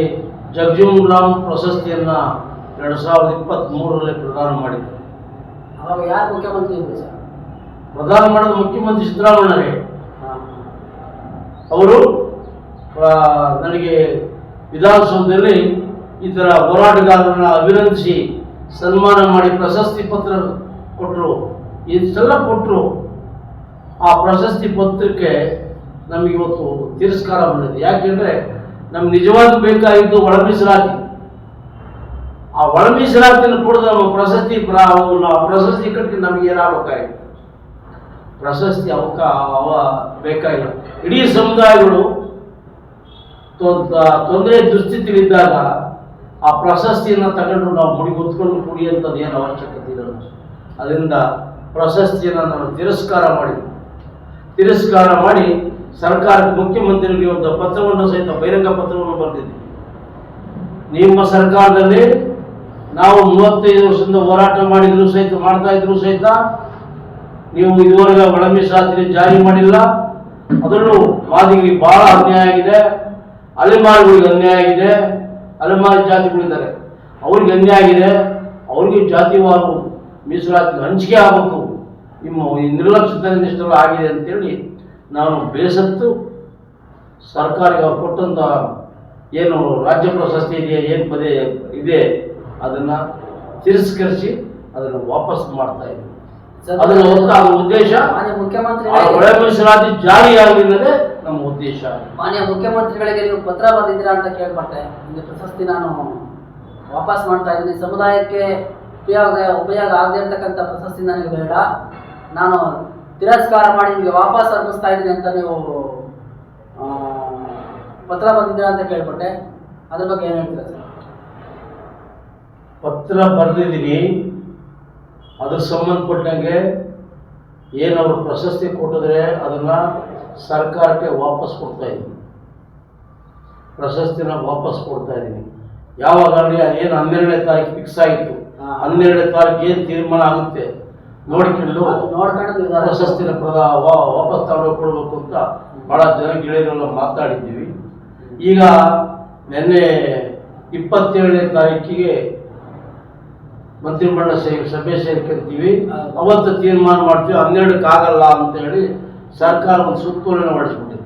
ಜಗಜೀವನ್ ರಾಮ್ ಪ್ರಶಸ್ತಿಯನ್ನು 2023ರಲ್ಲಿ ಪ್ರದಾನ ಮಾಡಿದ್ದಾರೆ. ಅವಾಗ ಯಾರು ಮುಖ್ಯಮಂತ್ರಿ ಇದ್ರು ಸರ್? ಪ್ರದಾನ ಮಾಡಿದ ಮುಖ್ಯಮಂತ್ರಿ ಸಿದ್ದರಾಮಯ್ಯರೇ. ಅವರು ನನಗೆ ವಿಧಾನಸೌಧದಲ್ಲಿ ಈ ಥರ ಹೋರಾಟಗಾರರನ್ನ ಅಭಿನಂದಿಸಿ ಸನ್ಮಾನ ಮಾಡಿ ಪ್ರಶಸ್ತಿ ಪತ್ರ ಕೊಟ್ಟರು. ಇಷ್ಟೆಲ್ಲ ಕೊಟ್ಟರು. ಆ ಪ್ರಶಸ್ತಿ ಪತ್ರಕ್ಕೆ ನಮಗೆ ಇವತ್ತು ತಿರಸ್ಕಾರ ಬಂದಿದೆ. ಯಾಕೆಂದರೆ ನಮ್ಗೆ ನಿಜವಾದ ಬೇಕಾಗಿದ್ದು ಒಳ ಮೀಸಲಾತಿ. ಆ ಒಳ ಮೀಸಲಾತಿಯನ್ನು ಕೊಡೋದು ನಮ್ಮ ಪ್ರಶಸ್ತಿ ಕಟ್ಟಿಗೆ ನಮಗೆ ಏನಾಗಬೇಕಾಗಿತ್ತು? ಪ್ರಶಸ್ತಿ ಬೇಕಾಗಿಲ್ಲ. ಇಡೀ ಸಮುದಾಯಗಳು ತೊಂದರೆ ದುಸ್ಥಿತಿಲಿದ್ದಾಗ ಆ ಪ್ರಶಸ್ತಿಯನ್ನು ತಗೊಂಡು ನಾವು ಮುಡಿಗೆ ಹೊತ್ಕೊಂಡು ಕುಡಿಯುವಂಥದ್ದು ಏನು ಅವಶ್ಯಕತೆ ಇರಲ್ಲ. ಅದರಿಂದ ಪ್ರಶಸ್ತಿಯನ್ನು ನಾನು ತಿರಸ್ಕಾರ ಮಾಡಿ ಸರ್ಕಾರಕ್ಕೆ ಮುಖ್ಯಮಂತ್ರಿಗಳಿಗೆ ಒಂದು ಪತ್ರವನ್ನು ಸಹಿತ ಬಹಿರಂಗ ಪತ್ರವನ್ನು ಬರೆದಿದ್ದೆ. ನಿಮ್ಮ ಸರ್ಕಾರದಲ್ಲಿ ನಾವು 35 ವರ್ಷದಿಂದ ಹೋರಾಟ ಮಾಡ್ತಾ ಇದ್ರು ಸಹಿತ ನೀವು ಇದುವರೆಗೆ ಒಳ ಮೀಸಲಾತಿ ಜಾರಿ ಮಾಡಿಲ್ಲ. ಅದರಲ್ಲೂ ಮಾದಿಗರಿಗೆ ಬಹಳ ಅನ್ಯಾಯ ಆಗಿದೆ, ಅಲೆಮಾರಿಗಳಿಗೆ ಅನ್ಯಾಯ ಆಗಿದೆ, ಅಲೆಮಾರಿ ಜಾತಿಗಳಿದ್ದಾರೆ ಅವ್ರಿಗೆ ಅನ್ಯಾಯ ಆಗಿದೆ, ಅವ್ರಿಗೆ ಜಾತಿವಾರು ಮೀಸಲಾತಿ ಹಂಚಿಕೆ ಆಗಬೇಕು, ನಿಮ್ಮ ನಿರ್ಲಕ್ಷ್ಯದಿಂದ ಇಷ್ಟೆಲ್ಲ ಆಗಿದೆ ಅಂತೇಳಿ ನಾನು ಬೇಸತ್ತು ಸರ್ಕಾರಕ್ಕೆ ಅವ್ರು ಕೊಟ್ಟಂಥ ಏನು ರಾಜ್ಯ ಪ್ರಶಸ್ತಿ ಇದೆಯಾ, ಏನು ಪದೇ ಇದೆ ಅದನ್ನು ತಿರಸ್ಕರಿಸಿ ಅದನ್ನು ವಾಪಸ್ ಮಾಡ್ತಾ ಇದ್ದೀವಿ. ಅದರ ಉದ್ದೇಶ ಒಳ ಮೀಸಲಾತಿ ಜಾರಿಯಾಗಲಿಲ್ಲದೆ ನಮ್ಮ ಉದ್ದೇಶ. ಮಾನ್ಯ ಮುಖ್ಯಮಂತ್ರಿಗಳಿಗೆ ನೀವು ಪತ್ರ ಬರೆದಿದ್ದೀರಾ ಅಂತ ಕೇಳ್ಪಟ್ಟೆ. ನಿಮಗೆ ಪ್ರಶಸ್ತಿ ನಾನು ವಾಪಸ್ ಮಾಡ್ತಾ ಇದ್ದೀನಿ. ಸಮುದಾಯಕ್ಕೆ ಉಪಯೋಗ ಆಗದೆ ಇರ್ತಕ್ಕಂಥ ಪ್ರಶಸ್ತಿ ನನಗೆ ಬೇಡ, ನಾನು ತಿರಸ್ಕಾರ ಮಾಡಿ ನಿಮಗೆ ವಾಪಸ್ ಅನ್ನಿಸ್ತಾ ಇದ್ದೀನಿ ಅಂತ ನೀವು ಪತ್ರ ಬರೆದಿದ್ದೀರಾ ಅಂತ ಕೇಳ್ಪಟ್ಟೆ. ಅದ್ರ ಬಗ್ಗೆ ಏನು ಹೇಳ್ತೀರಾ ಸರ್? ಪತ್ರ ಬರೆದಿದ್ದೀನಿ. ಅದ್ರ ಸಂಬಂಧಪಟ್ಟಂಗೆ ಏನವರು ಪ್ರಶಸ್ತಿ ಕೊಟ್ಟಿದ್ರೆ ಅದನ್ನು ಸರ್ಕಾರಕ್ಕೆ ವಾಪಸ್ ಕೊಡ್ತಾ ಇದ್ದೀನಿ. ಪ್ರಶಸ್ತಿನ ವಾಪಸ್ ಕೊಡ್ತಾ ಇದ್ದೀನಿ. ಯಾವಾಗಲೇ ಏನು 12ನೇ ತಾರೀಕು ಫಿಕ್ಸ್ ಆಗಿತ್ತು, 12ನೇ ತಾರೀಕು ಏನು ತೀರ್ಮಾನ ಆಗುತ್ತೆ ನೋಡ್ಕೊಂಡು ಪ್ರಶಸ್ತಿನ ವಾಪಸ್ ತಗೊಂಡೋಗ್ಕೊಡ್ಬೇಕು ಅಂತ ಭಾಳ ಜನ ಗೆಳೆಯರೆಲ್ಲ ಮಾತಾಡಿದ್ದೀವಿ. ಈಗ ನಿನ್ನೆ 27ನೇ ತಾರೀಕಿಗೆ ಮಂತ್ರಿಮಂಡಲ ಸಭೆ ಸೇರ್ಕೊಂತೀವಿ. ಅವತ್ತು ತೀರ್ಮಾನ ಮಾಡ್ತೀವಿ. 12ಕ್ಕೆ ಆಗಲ್ಲ ಅಂತ ಹೇಳಿ ಸರ್ಕಾರ ಒಂದು ಸುತ್ತೋಲೆನ ಹೊರಡಿಸ್ಬಿಟ್ಟಿದೆ.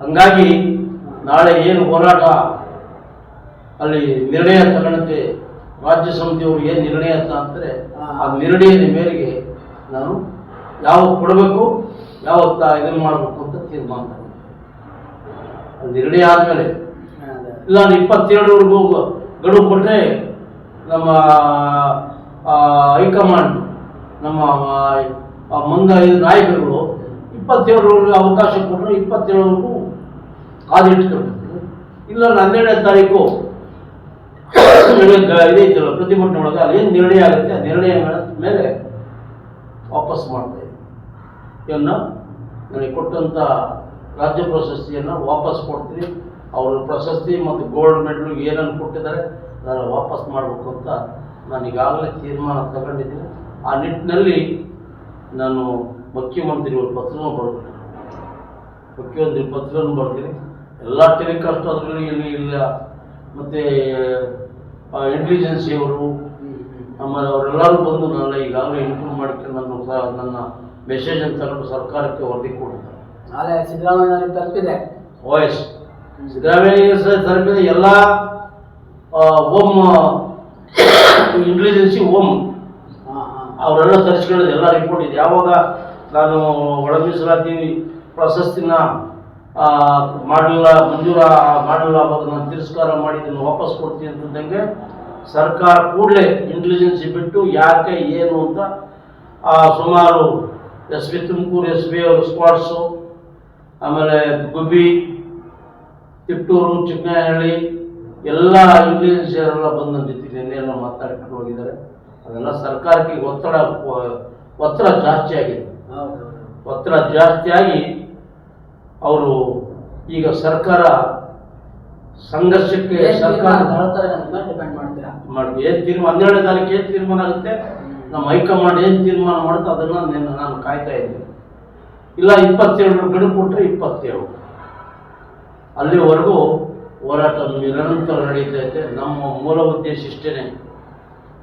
ಹಂಗಾಗಿ ನಾಳೆ ಏನು ಹೋರಾಟ ಅಲ್ಲಿ ನಿರ್ಣಯ ತಗೊಂಡಂತೆ ರಾಜ್ಯ ಸಮಿತಿಯವರು ಏನು ನಿರ್ಣಯ ಅಂತಾರೆ ಆ ನಿರ್ಣಯದ ಮೇರೆಗೆ ನಾನು ಯಾವತ್ತು ಕೊಡಬೇಕು, ಯಾವತ್ತ ಇದನ್ನು ಮಾಡಬೇಕು ಅಂತ ತೀರ್ಮಾನ ನಿರ್ಣಯ ಆದಮೇಲೆ ಇಲ್ಲ 27ವರೆಗೂ ಗಡುವು ಕೊಟ್ಟರೆ ನಮ್ಮ ಹೈಕಮಾಂಡ್ ನಮ್ಮ ಮುಂದೆ ನಾಯಕರುಗಳು 27ರವರೆಗೂ ಅವಕಾಶ ಕೊಟ್ಟರೆ 27ವರೆಗೂ ಕಾದಿಟ್ಕೊಂಡಿರ್ತೀವಿ. ಇಲ್ಲ 12ನೇ ತಾರೀಕು ಇದೈತಲ್ಲ ಪ್ರತಿಭಟನೆ ಒಳಗೆ ಅದೇನು ನಿರ್ಣಯ ಆಗುತ್ತೆ ಆ ನಿರ್ಣಯ ಮೇಲೆ ವಾಪಸ್ ಮಾಡ್ತಾ ಇದ್ದೀನಿ. ನನಗೆ ಕೊಟ್ಟಂಥ ರಾಜ್ಯ ಪ್ರಶಸ್ತಿಯನ್ನು ವಾಪಸ್ ಕೊಡ್ತೀನಿ. ಅವ್ರ ಪ್ರಶಸ್ತಿ ಮತ್ತು ಗೋಲ್ಡ್ ಮೆಡಲ್ ಏನನ್ನು ಕೊಟ್ಟಿದ್ದಾರೆ ಅದನ್ನು ವಾಪಸ್ ಮಾಡಬೇಕು ಅಂತ ನಾನು ಈಗಾಗಲೇ ತೀರ್ಮಾನ ತಗೊಂಡಿದ್ದೀನಿ. ಆ ನಿಟ್ಟಿನಲ್ಲಿ ನಾನು ಮುಖ್ಯಮಂತ್ರಿಗಳು ಪತ್ರನೂ ಬರ್ತೀನಿ. ಎಲ್ಲ ಟೆಲಿಕಾಸ್ಟ್ ಅದರಲ್ಲಿ ಇಲ್ಲಿ ಇಲ್ಲ. ಮತ್ತು ಇಂಟೆಲಿಜೆನ್ಸಿಯವರು ಆಮೇಲೆ ಅವರೆಲ್ಲರೂ ಬಂದು ನಾನು ಈಗಾಗಲೇ ಇನ್ಫಾರ್ಮ್ ಮಾಡಿಕೊಂಡು ನನ್ನ ಮೆಸೇಜನ್ನು ತಗೊಂಡು ಸರ್ಕಾರಕ್ಕೆ ವರದಿ ಕೊಡ್ತಾರೆ. ನಾಳೆ ಸಿದ್ದರಾಮಯ್ಯ ತಲುಪಿದೆ. ವಾಯ್ಸ್ ಸಿದ್ದರಾಮಯ್ಯ ತಲುಪಿದೆ. ಎಲ್ಲ ಓಮ್ ಇಂಟೆಲಿಜೆನ್ಸಿ ಓಮ್ ಅವರೆಲ್ಲ ತರಿಸ್ಕೊಳ್ಳೋದು ಎಲ್ಲ ರಿಪೋರ್ಟ್ ಇದೆ. ಯಾವಾಗ ನಾನು ಒಳ ಮೀಸಲಾತಿ ಪ್ರಶಸ್ತಿನ ಮಂಜೂರ ಮಾಡಲಿಲ್ಲ ಅವಾಗ ನಾನು ತಿರಸ್ಕಾರ ಮಾಡಿದ್ದನ್ನು ವಾಪಸ್ ಕೊಡ್ತೀನಿ ಅಂತಂದಂಗೆ ಸರ್ಕಾರ ಕೂಡಲೇ ಇಂಟೆಲಿಜೆನ್ಸಿ ಬಿಟ್ಟು ಯಾಕೆ ಏನು ಅಂತ ಸುಮಾರು SP ತುಮಕೂರು SP ಅವರು ಸ್ಕ್ವಾಡ್ಸು, ಆಮೇಲೆ ಗುಬ್ಬಿ, ತಿಪ್ಟೂರು, ಚಿಕ್ಕನಹಳ್ಳಿ ಎಲ್ಲ ಇಂಟೆಲಿಜೆನ್ಸಿ ಅವರೆಲ್ಲ ಬಂದು ನಿಂತಿದ್ದೀನಿ. ಎಲ್ಲ ಮಾತಾಡ್ಕೊಂಡು ಹೋಗಿದ್ದಾರೆ. ಅದೆಲ್ಲ ಸರ್ಕಾರಕ್ಕೆ ಒತ್ತಡ ಜಾಸ್ತಿ ಆಗಿದೆ. ಒತ್ತಡ ಜಾಸ್ತಿಯಾಗಿ ಅವರು ಈಗ ಸರ್ಕಾರ ಸಂಘರ್ಷಕ್ಕೆ ಮಾಡಿ ಏನು ತೀರ್ಮಾನ 12ನೇ ತಾರೀಕು ಏನು ತೀರ್ಮಾನ ಆಗುತ್ತೆ, ನಮ್ಮ ಹೈಕಮಾಂಡ್ ಏನು ತೀರ್ಮಾನ ಮಾಡುತ್ತೆ ಅದನ್ನು ನಾನು ಕಾಯ್ತಾ ಇದ್ದೀನಿ. ಇಲ್ಲ 27 ಗಡುವು ಕೊಟ್ಟರೆ 27 ಅಲ್ಲಿವರೆಗೂ ಹೋರಾಟ ನಿರಂತರ ನಡೀತಾ ಇದೆ. ನಮ್ಮ ಮೂಲ ಉದ್ದೇಶ ಇಷ್ಟೇ.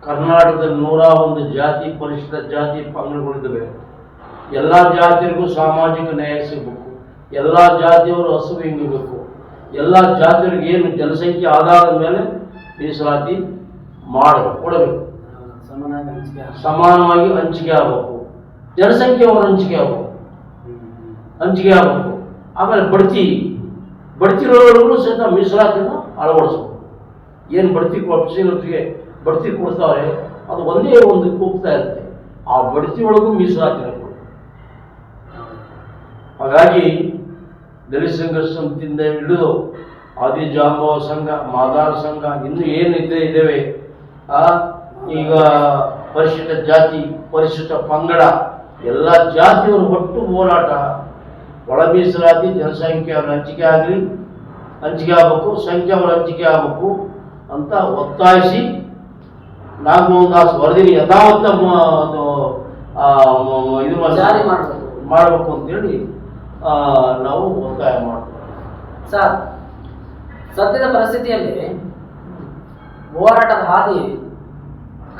ಕರ್ನಾಟಕದಲ್ಲಿ 101 ಜಾತಿ ಪರಿಶಿಷ್ಟ ಜಾತಿ ಪಂಗಡಗಳಿದ್ದಾವೆ. ಎಲ್ಲ ಜಾತಿಯರಿಗೂ ಸಾಮಾಜಿಕ ನ್ಯಾಯ ಸಿಗಬೇಕು. ಎಲ್ಲ ಜಾತಿಯವರು ಹಸು ಹಿಂಗಬೇಕು. ಎಲ್ಲ ಜಾತಿಯರಿಗೆ ಏನು ಜನಸಂಖ್ಯೆ ಆಧಾರದ ಮೇಲೆ ಮೀಸಲಾತಿ ಕೊಡಬೇಕು. ಸಮಾನವಾಗಿ ಹಂಚಿಕೆ ಆಗಬೇಕು. ಜನಸಂಖ್ಯೆ ಅವರು ಹಂಚಿಕೆ ಆಗಬೇಕು. ಆಮೇಲೆ ಬಡ್ತಿರೋರಿಗೂ ಸಹಿತ ಮೀಸಲಾತಿನ ಅಳವಡಿಸ್ಬೇಕು. ಏನು ಬಡ್ತಿ ಕೊಡ್ತಾವೆ ಅದು ಒಂದೇ ಒಂದು ಕೂಗ್ತಾ ಇರುತ್ತೆ. ಆ ಬಡ್ತಿ ಒಳಗೂ ಮೀಸಲಾತಿ ಕೊಡು. ಹಾಗಾಗಿ ದಲಿತ ಸಂಘರ್ಷ ಸಮಿತಿಯಿಂದ ಹಿಡಿದು ಆದಿಜಾಂಬವ ಸಂಘ, ಮಾದಾರ ಸಂಘ, ಇನ್ನು ಏನಿದೆ ಇದ್ದೇವೆ. ಈಗ ಪರಿಶಿಷ್ಟ ಜಾತಿ, ಪರಿಶಿಷ್ಟ ಪಂಗಡ ಎಲ್ಲ ಜಾತಿಯವರು ಒಟ್ಟು ಹೋರಾಟ, ಒಳ ಮೀಸಲಾತಿ, ಜನಸಂಖ್ಯೆ ಅವ್ರ ಹಂಚಿಕೆ ಆಗಬೇಕು, ಸಂಖ್ಯೆ ಅವ್ರ ಹಂಚಿಕೆ ಆಗಬೇಕು ಅಂತ ಒತ್ತಾಯಿಸಿ ನಾಗಮೋಹನ್ ದಾಸ್ ವರದಿನ ಯಥಾವತ್ತ ಇದು ಜಾರಿ ಮಾಡಬೇಕು ಅಂತೇಳಿ ನಾವು ಒತ್ತಾಯ ಮಾಡ್ತೀವಿ. ಸರ್, ಸದ್ಯದ ಪರಿಸ್ಥಿತಿಯಲ್ಲಿ ಹೋರಾಟದ ಹಾದಿ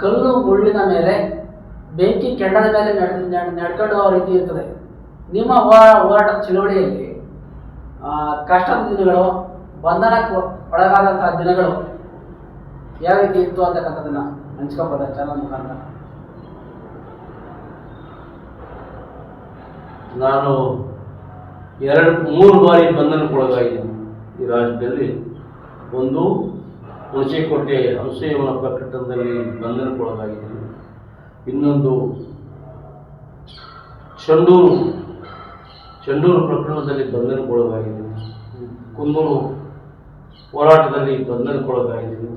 ಕಲ್ಲು ಮುಳ್ಳಿನ ಮೇಲೆ, ಬೆಂಕಿ ಕೆಂಡದ ಮೇಲೆ ನಡ್ಕೊಂಡು ರೀತಿ ಇರ್ತದೆ. ನಿಮ್ಮ ಹೋರಾಟದ ಚಳುವಳಿಯಲ್ಲಿ ಕಷ್ಟದ ದಿನಗಳು, ಬಂಧನಕ್ಕೆ ಒಳಗಾದಂತಹ ದಿನಗಳು ಯಾವ ರೀತಿ ಇತ್ತು ಅಂತಕ್ಕಂಥದ್ದನ್ನ ಹಂಚ್ಕೊಬೋದ ಚಾನಲ್ ಮುಖಾಂತರ? ನಾನು 2-3 ಬಾರಿ ಬಂಧನಕ್ಕೊಳಗಾಗಿದ್ದೀನಿ ಈ ರಾಜ್ಯದಲ್ಲಿ. ಒಂದು ಹುಣಸೇಕೋಟೆ ಅನಸೂಯಮ್ಮನ ಪ್ರಕರಣದಲ್ಲಿ ಬಂಧನಕ್ಕೊಳಗಾಗಿದ್ದೀನಿ. ಇನ್ನೊಂದು ಚಂಡೂರು ಪ್ರಕರಣದಲ್ಲಿ ಬಂಧನಕ್ಕೊಳಗಾಗಿದ್ದೀನಿ. ಕುಂದೂರು ಹೋರಾಟದಲ್ಲಿ ಬಂಧನಕ್ಕೊಳಗಾಗಿದ್ದೀನಿ.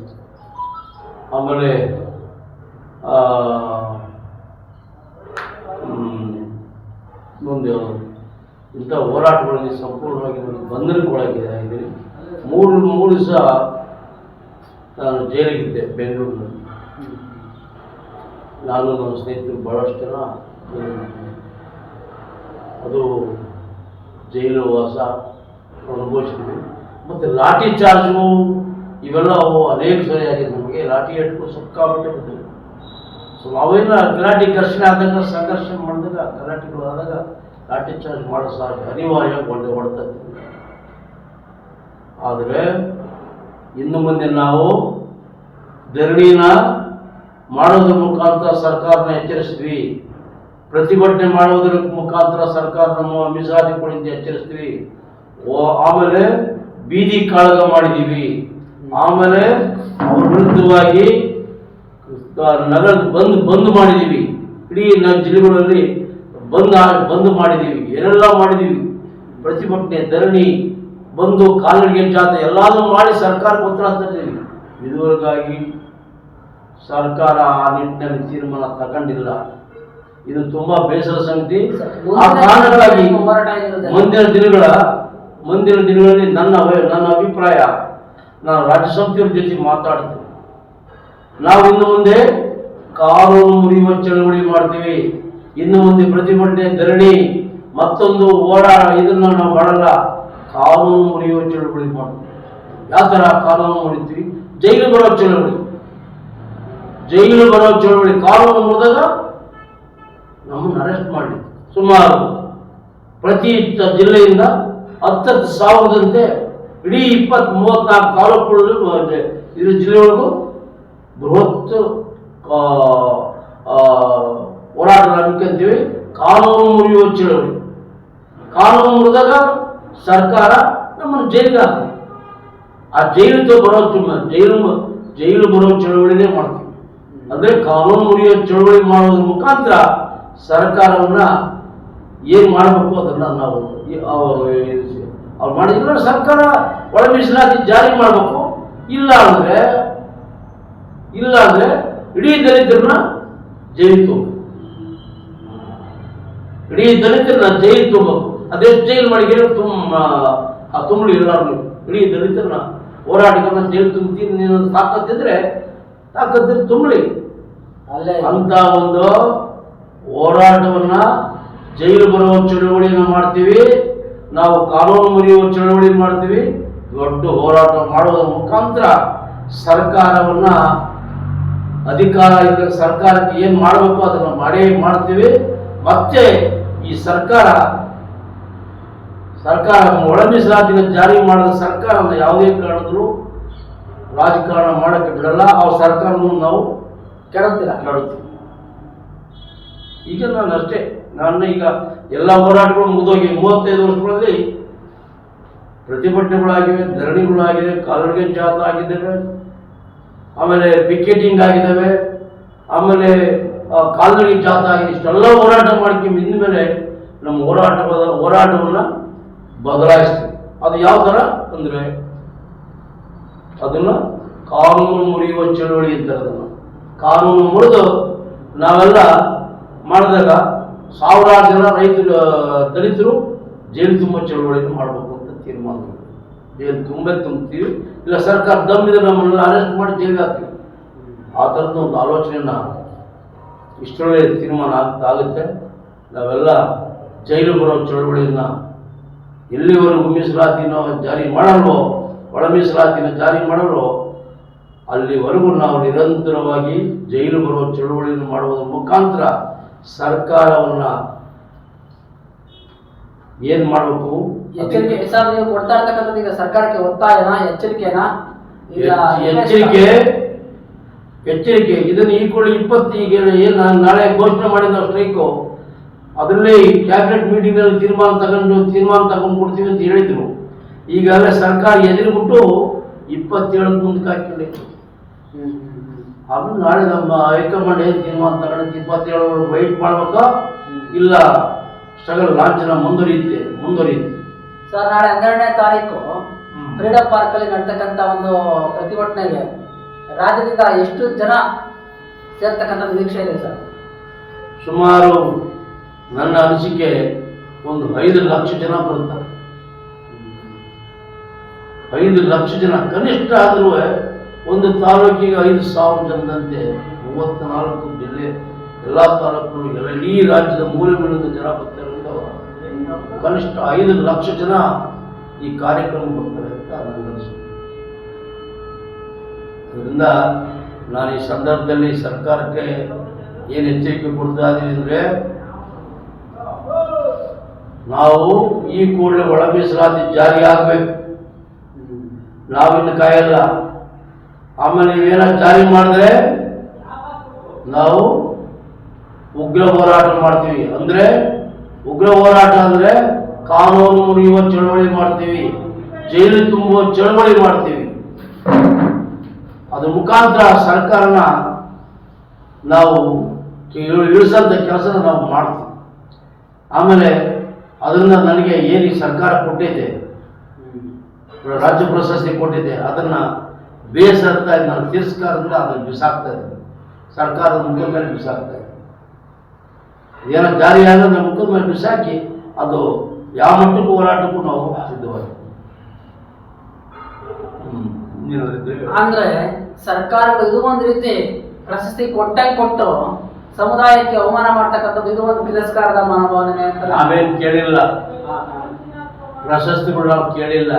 ಆಮೇಲೆ ಮುಂದೆ ಇಂಥ ಹೋರಾಟಗಳಲ್ಲಿ ಸಂಪೂರ್ಣವಾಗಿ ನಾನು ಬಂಧನಕ್ಕೊಳಗಾಗಿದ್ದೀನಿ. 3 ದಿವಸ ನಾನು ಜೈಲಿಗಿದ್ದೆ ಬೆಂಗಳೂರಿನಲ್ಲಿ. ನಾನು ನನ್ನ ಸ್ನೇಹಿತರು ಭಾಳಷ್ಟು ಜನ ಅದು ಜೈಲು ವಾಸ ಅನುಭವಿಸಿದ್ವಿ. ಮತ್ತು ಲಾಠಿ ಚಾರ್ಜು ಇವೆಲ್ಲ ಅವು ಅನೇಕ ಸರಿ ಆಗಿದೆ. ನಮಗೆ ಲಾಠಿ ಏಟ್ಗಳು ಸಿಕ್ಕಾಬಿಟ್ಟೆ ಬಂದಿವೆ. ಸೊ ನಾವೇನು ಗಲಾಟೆ ಘರ್ಷಣೆ ಆದಾಗ, ಸಂಘರ್ಷ ಮಾಡಿದಾಗ, ಗಲಾಟೆಗಳು ಆದಾಗ ಲಾಠಿ ಚಾರ್ಜ್ ಮಾಡೋ ಅನಿವಾರ್ಯವಾಗಿ ಹೊಡ್ತಾ. ಆದರೆ ಇನ್ನು ಮುಂದೆ ನಾವು ಧರಣಿನ ಮಾಡೋದ್ರ ಮುಖಾಂತರ ಸರ್ಕಾರನ ಎಚ್ಚರಿಸ್ತೀವಿ, ಪ್ರತಿಭಟನೆ ಮಾಡೋದ್ರ ಮುಖಾಂತರ ಸರ್ಕಾರ ನಮ್ಮ ಮೀಸಲಾತಿಗಳಿಂದ ಎಚ್ಚರಿಸ್ತೀವಿ. ಆಮೇಲೆ ಬೀದಿ ಕಾಳಗ ಮಾಡಿದ್ದೀವಿ. ಆಮೇಲೆ ಅವ್ರ ವಿರುದ್ಧವಾಗಿ ನಗರ ಬಂದ್ ಮಾಡಿದ್ದೀವಿ. ಇಡೀ ಜಿಲ್ಲೆಗಳಲ್ಲಿ ಬಂದ್ ಮಾಡಿದ್ದೀವಿ. ಏನೆಲ್ಲ ಮಾಡಿದ್ದೀವಿ, ಪ್ರತಿಭಟನೆ, ಧರಣಿ, ಬಂದು ಕಾಲ್ನಡಿಗೆ ಜಾಥಾ ಎಲ್ಲಾದ್ರೂ ಮಾಡಿ ಸರ್ಕಾರಕ್ಕೆ ಒತ್ತಡ ತಂದಿದ್ದೀವಿ. ಇದುವರೆಗಾಗಿ ಸರ್ಕಾರ ಆ ನಿಟ್ಟಿನಲ್ಲಿ ತೀರ್ಮಾನ ತಗೊಂಡಿಲ್ಲ. ಇದು ತುಂಬಾ ಬೇಸರ ಸಂಗತಿ. ಆ ಕಾರಣಕ್ಕಾಗಿ ಮುಂದಿನ ದಿನಗಳಲ್ಲಿ ನನ್ನ ಅಭಿಪ್ರಾಯ, ನಾನು ರಾಜ್ಯ ಸಮಿತಿಯವ್ರ ಜೊತೆ ಮಾತಾಡ್ತೀನಿ. ನಾವು ಇನ್ನು ಮುಂದೆ ಕಾನೂನು ಮುರಿಯುವ ಚಳವಳಿ ಮಾಡ್ತೀವಿ. ಇನ್ನು ಮುಂದೆ ಪ್ರತಿಭಟನೆ, ಧರಣಿ, ಮತ್ತೊಂದು ಇದನ್ನ ನಾವು ಮಾಡಲ್ಲ. ಕಾನೂನು ಮುರಿಯುವ ಚಳವಳಿ ಮಾಡ್ತೀವಿ. ಯಾವ ಥರ ಕಾನೂನು ಮುರಿತೀವಿ? ಜೈಲು ಬರೋ ಚಳವಳಿ. ಕಾನೂನು ಮುರಿದಾಗ ನಮ್ಮನ್ನು ಅರೆಸ್ಟ್ ಮಾಡಿ ಸುಮಾರು ಪ್ರತಿ ಜಿಲ್ಲೆಯಿಂದ 10,000ದಂತೆ ಇಡೀ 20-34 ತಾಲೂಕುಗಳಲ್ಲಿ ಇದ್ರ ಜಿಲ್ಲೆಯೊಳಗೂ ಬೃಹತ್ ಹೋರಾಟ ಹಮ್ಮಿಕೊಂತೀವಿ. ಕಾನೂನು ಮುರಿಯುವ ಚಳವಳಿ. ಕಾನೂನು ಮುರಿದಾಗ ಸರ್ಕಾರ ನಮ್ಮನ್ನು ಜೈಲಿಗೆ ಹಾಕ್ತೀವಿ. ಆ ಜೈಲು ಬರೋ ಚಳವಳಿನೇ ಮಾಡ್ತೀವಿ. ಅಂದ್ರೆ ಕಾನೂನು ಮುರಿಯುವ ಚಳವಳಿ ಮಾಡೋದ್ರ ಮುಖಾಂತರ ಸರ್ಕಾರವನ್ನ ಏನ್ ಮಾಡಬೇಕು ಅದನ್ನ ನಾವು ಅವ್ರು ಮಾಡಿದ್ರೆ ಸರ್ಕಾರ ಒಳ ಮೀಸಲಾತಿ ಜಾರಿ ಮಾಡಬೇಕು. ಇಲ್ಲ ಅಂದ್ರೆ ಇಡೀ ದಲಿತರನ್ನ ಜೈಲು ತುಂಬಬೇಕು. ಅದೆಷ್ಟು ಜೈಲು ಮಾಡಿ ತುಂಬಲಿ ಎಲ್ಲಾರು. ಇಡೀ ದಲಿತರನ್ನ ಹೋರಾಟಗಳನ್ನ ಜೈಲು ತುಂಬ್ತೀನಿ. ನೀನು ತಾಕತ್ತಿದ್ರೆ ತುಂಬಲಿ. ಅಂತ ಒಂದು ಹೋರಾಟವನ್ನ, ಜೈಲು ಬರುವ ಚಳವಳಿಯನ್ನ ಮಾಡ್ತೀವಿ. ನಾವು ಕಾನೂನು ಮುರಿಯುವ ಚಳವಳಿ ಮಾಡ್ತೀವಿ. ದೊಡ್ಡ ಹೋರಾಟ ಮಾಡೋದ್ರ ಮುಖಾಂತರ ಸರ್ಕಾರವನ್ನ, ಅಧಿಕಾರ ಇದ್ದ ಸರ್ಕಾರಕ್ಕೆ ಏನ್ ಮಾಡಬೇಕು ಅದನ್ನ ಮಾಡ್ತೀವಿ. ಮತ್ತೆ ಈ ಸರ್ಕಾರ ಒಳ ಮೀಸಲಾತಿನ ಜಾರಿ ಮಾಡಿದ ಸರ್ಕಾರವನ್ನು ಯಾವುದೇ ಕಾರಣದಲ್ಲೂ ರಾಜಕಾರಣ ಮಾಡಕ್ಕೆ ಬಿಡಲ್ಲ. ಆ ಸರ್ಕಾರವನ್ನು ನಾವು ಕೆಡುತ್ತೀವಿ. ಈಗ ನಾನು ಈಗ ಎಲ್ಲ ಹೋರಾಟಗಳು ಮುಗಿದೋಗಿ 35 ವರ್ಷಗಳಲ್ಲಿ ಪ್ರತಿಭಟನೆಗಳಾಗಿವೆ, ಧರಣಿಗಳಾಗಿವೆ, ಕಾಲ್ನಡಿಗೆ ಜಾಥಾ ಆಗಿದ್ದಾವೆ, ಆಮೇಲೆ ಪಿಕೆಟಿಂಗ್ ಆಗಿದ್ದಾವೆ, ಆಮೇಲೆ ಕಾಲ್ನಡಿಗೆ ಜಾಥಾ ಆಗಿದೆ. ಇಷ್ಟೆಲ್ಲ ಹೋರಾಟ ಮಾಡ್ಕೊಂಡು ಇನ್ಮೇಲೆ ನಮ್ಮ ಹೋರಾಟವನ್ನ ಬದಲಾಯಿಸ್ತೀವಿ. ಅದು ಯಾವ ಥರ ಅಂದರೆ ಅದನ್ನು ಕಾನೂನು ಮುರಿಯುವ ಚಳವಳಿ ಅಂತಾರೆ. ಅದನ್ನು ಕಾನೂನು ಮುರಿದು ನಾವೆಲ್ಲ ಮಾಡಿದಾಗ ಸಾವಿರಾರು ಜನ ರೈತರು ದಲಿತರು ಜೈಲು ತುಂಬ ಚಳವಳಿಯನ್ನು ಮಾಡಬೇಕು ಅಂತ ತೀರ್ಮಾನ. ಜೈಲು ತುಂಬ್ತೀವಿ, ಇಲ್ಲ ಸರ್ಕಾರ ದಮ್ಮಿದ್ರೆ ನಮ್ಮನ್ನೆಲ್ಲ ಅರೆಸ್ಟ್ ಮಾಡಿ ಜೈಲಿಗೆ ಹಾಕ್ತೀವಿ. ಆ ಥರದ್ದು ಒಂದು ಆಲೋಚನೆಯನ್ನು ಇಷ್ಟೊಳ್ಳೆ ತೀರ್ಮಾನ ಆಗುತ್ತೆ. ನಾವೆಲ್ಲ ಜೈಲು ಬರೋ ಚಳವಳಿಯನ್ನು ಎಲ್ಲಿವರೆಗೂ ಮೀಸಲಾತಿನ ಜಾರಿ ಮಾಡಲ್ವೋ, ಒಳ ಮೀಸಲಾತಿನ ಜಾರಿ ಮಾಡಲ್ವೋ ಅಲ್ಲಿವರೆಗೂ ನಾವು ನಿರಂತರವಾಗಿ ಜೈಲು ಬರುವ ಚಳವಳಿಯನ್ನು ಮಾಡುವುದರ ಮುಖಾಂತರ ಸರ್ಕಾರವನ್ನು ಏನು ಮಾಡಬೇಕು ಎಚ್ಚರಿಕೆ ಸರ್, ನೀವು ಕೊಡ್ತಾ ಇರ್ತಕ್ಕಂಥದ್ದು ಈಗ ಸರ್ಕಾರಕ್ಕೆ ಒತ್ತಾಯನಾ ಎಚ್ಚರಿಕೆನಾ? ಎಚ್ಚರಿಕೆ. ಇದನ್ನು ಈ ಕೂಡ 20 ಈಗ ಏನು ನಾಳೆ ಘೋಷಣೆ ಮಾಡಿದ ಸ್ಟ್ರೈಕು, ಅದರಲ್ಲೇ ಕ್ಯಾಬಿನೆಟ್ ಮೀಟಿಂಗ್ನಲ್ಲಿ ತೀರ್ಮಾನ ತಗೊಂಡು ಕೊಡ್ತೀವಿ ಅಂತ ಹೇಳಿದ್ರು. ಈಗಾಗಲೇ ಸರ್ಕಾರ ಎದುರುಬಿಟ್ಟು 27 ಮುಂದಕ್ಕೆ ಹಾಕಿತ್ತು. ಅದು ನಾಳೆ ನಮ್ಮ ಹೈಕಮಾಂಡ್ ಏನು ತೀರ್ಮಾನ ತಗೊಂಡು 27 ವೈಟ್ ಮಾಡ್ಬೇಕಾ ಇಲ್ಲ ಸ್ಟ್ರಗಲ್ ಲಾಂಛನ ಮುಂದುವರಿಯುತ್ತೆ. ಸರ್, ನಾಳೆ 12ನೇ ತಾರೀಕು ಫ್ರೀಡಮ್ ಪಾರ್ಕ್ ಅಲ್ಲಿ ನಡ್ತಕ್ಕಂಥ ಒಂದು ಪ್ರತಿಭಟನೆಗೆ ರಾಜ್ಯದಿಂದ ಎಷ್ಟು ಜನ ಸೇರ್ತಕ್ಕಂಥ ನಿರೀಕ್ಷೆ ಇದೆ ಸರ್? ಸುಮಾರು ನನ್ನ ಅನಿಸಿಕೆ ಒಂದು 5 ಲಕ್ಷ ಜನ ಬರುತ್ತಾರೆ. 5 ಲಕ್ಷ ಜನ ಕನಿಷ್ಠ ಆದರೂ ಒಂದು ತಾಲೂಕಿಗೆ 5,000 ಜನದಂತೆ 34 ಜಿಲ್ಲೆ ಎಲ್ಲ ತಾಲೂಕುಗಳು ಎಲ್ಲ ಇಡೀ ರಾಜ್ಯದ ಮೂಲೆಗಳಿಂದ ಜನ ಬರ್ತಾರೆ. ಕನಿಷ್ಠ 5 ಲಕ್ಷ ಜನ ಈ ಕಾರ್ಯಕ್ರಮ ಬರ್ತಾರೆ ಅಂತ ನನಗನ್ನಿಸುತ್ತೆ. ಅದರಿಂದ ನಾನು ಈ ಸಂದರ್ಭದಲ್ಲಿ ಸರ್ಕಾರಕ್ಕೆ ಏನು ಎಚ್ಚರಿಕೆ ಕೊಡ್ತಾ ಇದ್ದೀವಿ ಅಂದರೆ, ನಾವು ಈ ಕೂಡಲೇ ಒಳ ಮೀಸಲಾತಿ ಜಾರಿ ಆಗಬೇಕು. ನಾವಿನ್ನು ಕಾಯಲ್ಲ. ಆಮೇಲೆ ನೀವೇನ ಜಾರಿ ಮಾಡಿದ್ರೆ ನಾವು ಉಗ್ರ ಹೋರಾಟ ಮಾಡ್ತೀವಿ. ಅಂದರೆ ಉಗ್ರ ಹೋರಾಟ ಅಂದರೆ ಕಾನೂನು ಮುರಿಯುವ ಚಳವಳಿ ಮಾಡ್ತೀವಿ, ಜೈಲು ತುಂಬುವ ಚಳವಳಿ ಮಾಡ್ತೀವಿ. ಅದ್ರ ಮುಖಾಂತರ ಸರ್ಕಾರನ ನಾವು ಇಳಿಸಂತ ಕೆಲಸನ ನಾವು ಮಾಡ್ತೀವಿ. ಆಮೇಲೆ ಅದರಿಂದ ನನಗೆ ಏನು ಸರ್ಕಾರ ಕೊಟ್ಟಿದೆ, ರಾಜ್ಯ ಪ್ರಶಸ್ತಿ ಕೊಟ್ಟಿದೆ, ಅದನ್ನು ಬೇಸರ್ತಾ ಇದೆ. ನಾನು ತಿರಸ್ಕಾರದಿಂದ ಅದನ್ನು ಬಿಸಾಕ್ತಾ ಇದ್ದೀನಿ, ಸರ್ಕಾರದ ಮುಖದ ಮೇಲೆ ಬಿಸಾಕ್ತಾ ಇದೆ. ಏನೋ ಜಾರಿ ಆದ್ರೆ ನಮ್ಮ ಮುಖದ ಮೇಲೆ ಬಿಸಾಕಿ ಅದು ಯಾವ ಮಟ್ಟಕ್ಕೂ ಹೋರಾಟಕ್ಕೂ ನಾವು ಸಿದ್ಧವಾಗಿ. ಅಂದ್ರೆ ಸರ್ಕಾರಗಳು ಇದು ಒಂದು ರೀತಿ ಪ್ರಶಸ್ತಿ ಕೊಟ್ಟು ಸಮುದಾಯಕ್ಕೆ ಅವಮಾನ ಮಾಡ್ತಕ್ಕಂಥದ್ದು ಇದು ಒಂದು ತಿರಸ್ಕಾರದ ಮನೋಭಾವನೆ ಅಂತ. ನಾವೇನು ಕೇಳಿಲ್ಲ, ಪ್ರಶಸ್ತಿಗಳು ನಾವು ಕೇಳಿಲ್ಲ.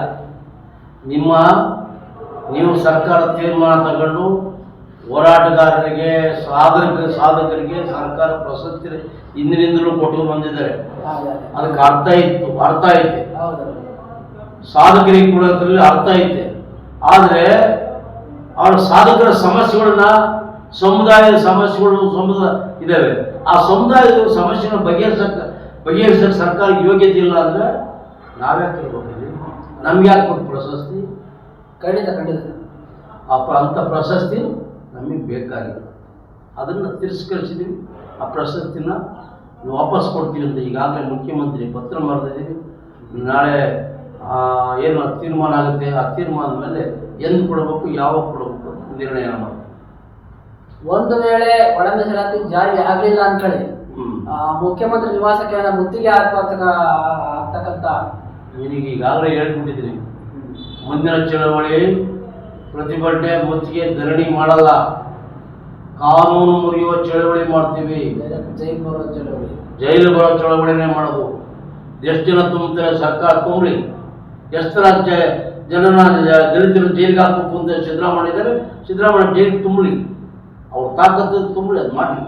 ನೀವು ಸರ್ಕಾರ ತೀರ್ಮಾನ ತಗೊಂಡು ಹೋರಾಟಗಾರರಿಗೆ ಸಾಧಕರಿಗೆ ಸರ್ಕಾರ ಪ್ರಶಸ್ತಿ ಹಿಂದಿನಿಂದಲೂ ಕೊಟ್ಟು ಬಂದಿದ್ದಾರೆ. ಅದಕ್ಕೆ ಅರ್ಥ ಐತೆ. ಸಾಧಕರಿಗೆ ಕೊಡೋದ್ರಲ್ಲಿ ಅರ್ಥ ಐತೆ. ಆದರೆ ಅವರ ಸಾಧಕರ ಸಮಸ್ಯೆಗಳನ್ನ, ಸಮುದಾಯದ ಸಮಸ್ಯೆಗಳು ಇದ್ದಾವೆ. ಆ ಸಮುದಾಯದ ಸಮಸ್ಯೆನ ಬಗೆಹರಿಸಕ್ಕೆ ಸರ್ಕಾರಕ್ಕೆ ಯೋಗ್ಯತೆ ಇಲ್ಲ ಅಂದರೆ ನಾವ್ಯಾಕೆ ಇರ್ಬೇಕು? ನಮ್ಗೆ ಯಾಕೆ ಕೊಟ್ಟು ಪ್ರಶಸ್ತಿ? ಖಂಡಿತ ಅಂಥ ಪ್ರಶಸ್ತಿ ನಮಗೆ ಬೇಕಾಗಿಲ್ಲ. ಅದನ್ನು ತಿರಸ್ಕರಿಸಿದ್ದೀವಿ. ಆ ಪ್ರಶಸ್ತಿನ ವಾಪಸ್ ಕೊಡ್ತೀವಿ ಅಂತ ಈಗಾಗಲೇ ಮುಖ್ಯಮಂತ್ರಿ ಪತ್ರ ಬರೆದಿದ್ದೀವಿ. ನಾಳೆ ಏನು ತೀರ್ಮಾನ ಆಗುತ್ತೆ, ಆ ತೀರ್ಮಾನದ ಮೇಲೆ ಎಂದು ಕೊಡಬೇಕು, ಯಾವಾಗ ಕೊಡಬೇಕು ನಿರ್ಣಯ ಮಾಡಿ. ಒಂದು ವೇಳೆ ಒಳ ಮೀಸಲಾತಿ ಜಾರಿ ಆಗಲಿಲ್ಲ ಅಂತೇಳಿ ಮುಖ್ಯಮಂತ್ರಿ ನಿವಾಸಕ್ಕೆ ಮುತ್ತಿಗೆ ಆಗ್ತಕ್ಕಂಥ ಈಗಾಗಲೇ ಹೇಳ್ಬಿಟ್ಟಿದ್ದೀನಿ, ಮುಂದಿನ ಚಳವಳಿ ಪ್ರತಿಭಟನೆ ಮುತ್ತಿಗೆ ಧರಣಿ ಮಾಡಲ್ಲ, ಕಾನೂನು ಮುರಿಯುವ ಚಳವಳಿ ಮಾಡ್ತೀವಿ. ಜೈಲು ಬರೋ ಚಳವಳಿನೇ ಮಾಡೋದು. ಎಷ್ಟು ಜನ ತುಂಬುತ್ತಾರೆ ಸರ್ಕಾರ ತುಂಬಲಿ. ಎಷ್ಟು ಜನನ ದಲಿತರು ಜೈಲಿಗೆ ಹಾಕಬೇಕು ಅಂತ ಸಿದ್ದರಾಮಯ್ಯ ಜೈಲಿಗೆ ತುಂಬಲಿ, ಅವ್ರ ತಾಕತ್ತು ತುಂಬಲಿ, ಅದು ಮಾಡಲಿ.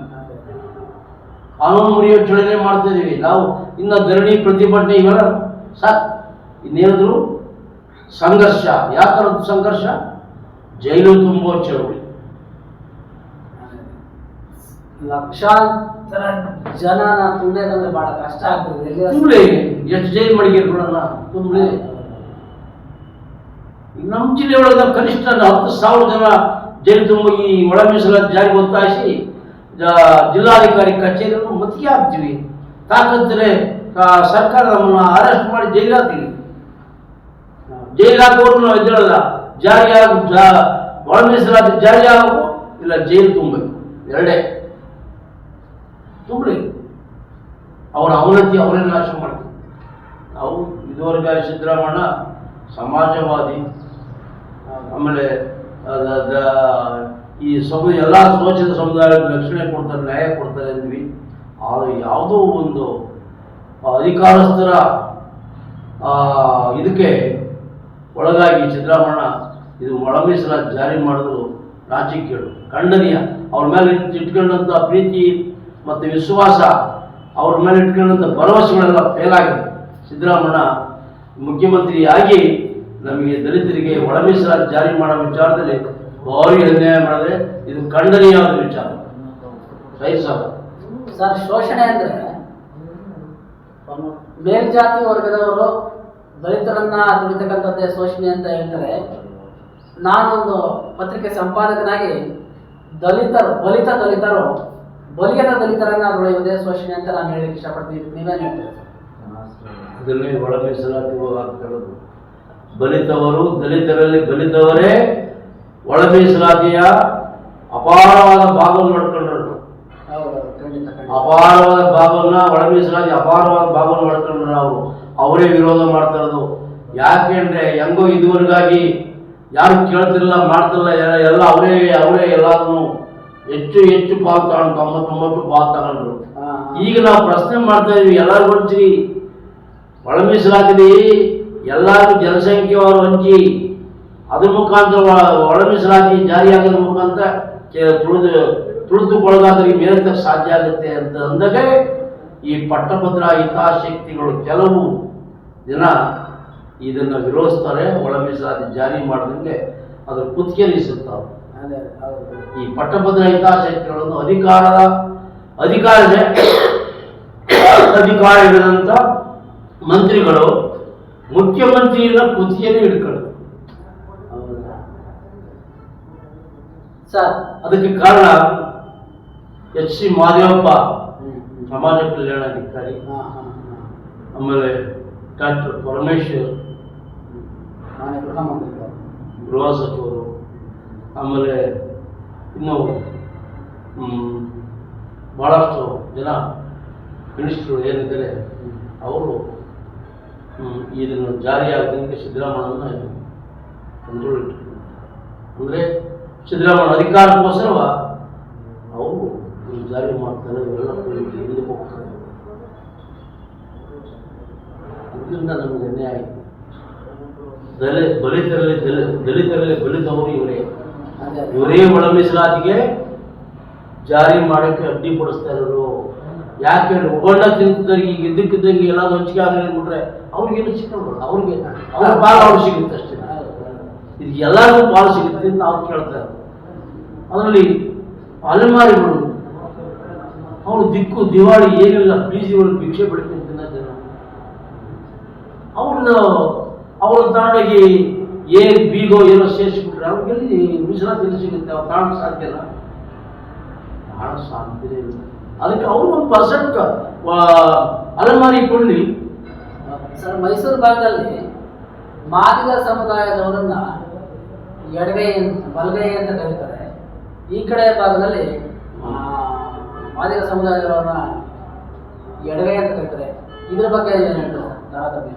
ಕಾನೂನು ಮುರಿಯೋ ಚಳವಳಿ ಮಾಡ್ತಾ ಇದೀವಿ ನಾವು. ಇನ್ನು ಧರಣಿ ಪ್ರತಿಭಟನೆ ಇವೆಲ್ಲ ಸಾಕು. ಇನ್ನೇನಾದ್ರು ಸಂಘರ್ಷ, ಯಾವ ಥರದ ಸಂಘರ್ಷ? ಜೈಲು ತುಂಬುವ ಚಳವಳಿ. ಲಕ್ಷಾಂತರ ಜನ ತುಂಬಬೇಕಂದ್ರೆ ಬಹಳ ಕಷ್ಟ ಆಗ್ತದೆ. ತುಂಬಲಿ, ಎಷ್ಟು ಜೈಲು ಮಡಿಗೆಗಳನ್ನ ತುಂಬಲಿ. ನಮ್ಮ ಜಿಲ್ಲೆ ಒಳಗೆ ಕನಿಷ್ಠ 10,000 ಜನ ಜೈಲು ತುಂಬ ಈ ಒಳ ಮೀಸಲಾತಿ ಜಾರಿಗೆ ಒತ್ತಾಯಿಸಿ ಜಿಲ್ಲಾಧಿಕಾರಿ ಕಚೇರಿಯನ್ನು ಮುತ್ತಿಗೆ ಹಾಕ್ತೀವಿ. ತಾಕತ್ತರೆ ಸರ್ಕಾರ ನಮ್ಮನ್ನ ಅರೆಸ್ಟ್ ಮಾಡಿ ಜೈಲಿಗೆ ಹಾಕ್ತೀವಿ. ಜೈಲಿಗೆ ಹಾಕೋರು ನಾವು ಎದ್ದೇಳಲ್ಲ. ಒಳ ಮೀಸಲಾತಿ ಜಾರಿ ಆಗಬೇಕು, ಇಲ್ಲ ಜೈಲು ತುಂಬಬೇಕು, ಎರಡೇ ತುಂಬಲಿ. ಅವರ ಅವನತಿ ಅವರೇ ನಾಶ ಮಾಡ್ತಾರೆ. ನಾವು ಇದುವರೆಗೆ ಸಿದ್ದರಾಮಣ್ಣ ಸಮಾಜವಾದಿ, ಆಮೇಲೆ ಈ ಎಲ್ಲ ಶೋಷಿತ ಸಮುದಾಯಕ್ಕೆ ರಕ್ಷಣೆ ಕೊಡ್ತಾರೆ, ನ್ಯಾಯ ಕೊಡ್ತಾರೆ ಅಂದ್ವಿ. ಆದರೆ ಯಾವುದೋ ಒಂದು ಅಧಿಕಾರಸ್ಥರ ಇದಕ್ಕೆ ಒಳಗಾಗಿ ಸಿದ್ದರಾಮಣ್ಣ ಇದು ಒಳ ಮೀಸಲಾತಿ ಜಾರಿ ಮಾಡಿದ್ರು ರಾಜಕೀಯ ಖಂಡನೀಯ. ಅವ್ರ ಮೇಲೆ ಇಟ್ಕೊಂಡಂಥ ಪ್ರೀತಿ ಮತ್ತು ವಿಶ್ವಾಸ, ಅವ್ರ ಮೇಲೆ ಇಟ್ಕೊಂಡಂಥ ಭರವಸೆಗಳೆಲ್ಲ ಫೇಲ್ ಆಗಿದೆ. ಸಿದ್ದರಾಮಣ್ಣ ಮುಖ್ಯಮಂತ್ರಿಯಾಗಿ ನಮಗೆ ದಲಿತರಿಗೆ ಒಳ ಮೀಸಲಾತಿ ಜಾರಿ ಮಾಡೋ ವಿಚಾರದಲ್ಲಿ ಭಾರಿ ಅನ್ಯಾಯ ಮಾಡಿದ್ರೆ ಇದು ಖಂಡನೀಯವಾದ ವಿಚಾರ. ಸರ್, ಶೋಷಣೆ ಅಂದ್ರೆ ಮೇಲ್ಜಾತಿ ವರ್ಗದವರು ದಲಿತರನ್ನ ತುಳಿತಕ್ಕಂಥದ್ದೇ ಶೋಷಣೆ ಅಂತ ಹೇಳ್ತಾರೆ. ನಾನೊಂದು ಪತ್ರಿಕೆ ಸಂಪಾದಕನಾಗಿ ಬಲಿತ ದಲಿತರು ಬಲಿಯದ ದಲಿತರನ್ನ ತುಳಿಯುವುದೇ ಶೋಷಣೆ ಅಂತ ನಾನು ಹೇಳಲಿಕ್ಕೆ ಇಷ್ಟಪಡ್ತೀನಿ. ನೀವೇನು ಹೇಳ್ತೀರಿ? ಅದನ್ನೇ ಒಳ ಮೀಸಲಾತಿ ಹೇಳೋದು. ಬಲಿತವರು, ದಲಿತರಲ್ಲಿ ಬಲಿತವರೇ ಒಳ ಮೀಸಲಾತಿಯ ಅಪಾರವಾದ ಭಾಗವನ್ನು ಮಾಡ್ಕೊಂಡ್ರು. ಅಪಾರವಾದ ಭಾಗವನ್ನ ಒಳ ಮೀಸಲಾತಿ ಅಪಾರವಾದ ಭಾಗವನ್ನು ಮಾಡ್ಕೊಂಡ್ರು. ಅವರೇ ವಿರೋಧ ಮಾಡ್ತಾ ಇರೋದು. ಯಾಕೆಂದ್ರೆ ಹೆಂಗೋ ಇದುವರೆಗಾಗಿ ಯಾರು ಕೇಳ್ತಿರಲಿಲ್ಲ, ಮಾಡ್ತಿರಲ್ಲ, ಎಲ್ಲ ಅವರೇ ಎಲ್ಲಾದ್ರೂ ಹೆಚ್ಚು ಪಾಲ್ ತಗೊಂಡು 99 ಪಾಲ್ ತಗೊಂಡ್ರು. ಈಗ ನಾವು ಪ್ರಶ್ನೆ ಮಾಡ್ತಾ ಇದೀವಿ, ಎಲ್ಲರೂ ಹಂಚಿ ಒಳ ಮೀಸಲಾತಿ ಎಲ್ಲರಿಗೂ ಜನಸಂಖ್ಯೆಯವರು ಹಂಚಿ ಅದ್ರ ಮುಖಾಂತರ ಒಳ ಮೀಸಲಾತಿ ಜಾರಿಯಾಗೋದ್ರ ಮುಖಾಂತರ ತುಳಿದುಕೊಳ್ಳೋದಾದ್ರೆ ಮೇಲಕ್ಕೆ ಸಾಧ್ಯ ಆಗುತ್ತೆ ಅಂತ ಅಂದಾಗ ಈ ಪಟ್ಟಭದ್ರ ಹಿತಾಸಕ್ತಿಗಳು ಕೆಲವು ಜನ ಇದನ್ನು ವಿರೋಧಿಸ್ತಾರೆ. ಒಳ ಮೀಸಲಾತಿ ಜಾರಿ ಮಾಡಿದಂಗೆ ಅದ್ರ ಕುತ್ತಿಗೆನಿಸುತ್ತಾರೆ. ಈ ಪಟ್ಟಭದ್ರ ಹಿತಾಸಕ್ತಿಗಳನ್ನು ಅಧಿಕಾರ ಇರದಂಥ ಮಂತ್ರಿಗಳು ಮುಖ್ಯಮಂತ್ರಿಯ ಕುತ್ತಿಗೆನೇ ಹಿಡ್ಕೊಳ್ಳೋದು. ಸರ್, ಅದಕ್ಕೆ ಕಾರಣ ಎಚ್ ಸಿ ಮಾದೇವಪ್ಪ ಸಮಾಜ ಕಲ್ಯಾಣಾಧಿಕಾರಿ, ಆಮೇಲೆ ಡಾಕ್ಟರ್ ಪರಮೇಶ್ವರ್ ಗೃಹ ಸಚಿವರು, ಆಮೇಲೆ ಇನ್ನು ಭಾಳಷ್ಟು ಜನ ಮಿನಿಸ್ಟ್ರು ಏನಿದ್ದಾರೆ ಅವರು ಇದನ್ನು ಜಾರಿಯಾಗೋದಕ್ಕೆ ಸಿದ್ದರಾಮಯ್ಯನ ಕಂಟ್ರೋಲ್ ಇಟ್ಟರು. ಅಂದರೆ ಸಿದ್ದರಾಮಯ್ಯ ಅಧಿಕಾರಕ್ಕೋಸ್ಕರ ಅವರು ಜಾರಿ ಮಾಡ್ತಾರೆ, ಇವೆಲ್ಲ ಹಿಂದಕ್ಕೆ ಹೋಗ್ತಾರೆ. ಇದರಿಂದ ನಮಗೆ ಅನ್ಯಾಯ ಆಯಿತು. ದಲಿತರಲ್ಲಿ ಬಲಿತವರು ಇವರೇ ಒಳ ಮೀಸಲಾತಿಗೆ ಜಾರಿ ಮಾಡೋಕ್ಕೆ ಅಡ್ಡಿಪಡಿಸ್ತಾ ಇರೋರು. ಯಾಕೆ ಒಬ್ಬಣ್ಣ ತಿಂತಿದ್ದವ್ರಿಗೆ ಈಗ ಇದ್ದಕ್ಕಿದ್ದಂಗೆ ಎಲ್ಲಾದ್ರೂ ಹಂಚಿಕೆ ಆಗಲಿ ಅಂದ್ಬಿಟ್ರೆ ಅವ್ರಿಗೇನು ಸಿಕ್ಕಲ್ಲ, ಅವ್ರ ಪಾಲು ಅವ್ರು ಸಿಗುತ್ತೆ ಅಷ್ಟೇ. ಇದು ಎಲ್ಲರಿಗೂ ಪಾಲು ಸಿಗುತ್ತೆ ಅಂತ ಅವ್ರು ಕೇಳ್ತಾರೆ. ಅದರಲ್ಲಿ ಅಲೆಮಾರಿಗಳು ಅವರು ದಿಕ್ಕು ದಿವಾಳಿ ಏನಿಲ್ಲ, ಬೀಸಿಗಳು ಭಿಕ್ಷೆ ಬಿಡ್ತೀನಿ ತಿನ್ನೋ ಜನ ಅವ್ರ ತಾಂಡಾಗಿ ಬೀಗೋ ಏನೋ ಸೇರಿಸ್ಬಿಟ್ರೆ ಅವ್ರಿಗೆಲ್ಲಿ ಮೀಸಲಾತಿ ಸಿಗುತ್ತೆ, ಅವ್ರು ತಾಣ ಸಾಧ್ಯಲ್ಲ, ತಾಣ ಸಾಧ್ಯನೇ ಇಲ್ಲ. ಅದಕ್ಕೆ ಅವರು 1% ಅಲೆಮಾರಿ ಕೊಳ್ಳಿ. ಸರ್, ಮೈಸೂರು ಭಾಗದಲ್ಲಿ ಮಾದಿಗ ಸಮುದಾಯದವರನ್ನ ಎಡಗೈ ಬಲಗೈ ಅಂತ ಕರೀತಾರೆ. ಈ ಕಡೆ ಭಾಗದಲ್ಲಿ ಮಾದಿಗ ಸಮುದಾಯದವರನ್ನ ಎಡಗೈ ಅಂತ ಕರೀತಾರೆ. ಇದ್ರ ಬಗ್ಗೆ ಏನು ಹೇಳ್ತಾರೆ? ತಾರತಮ್ಯ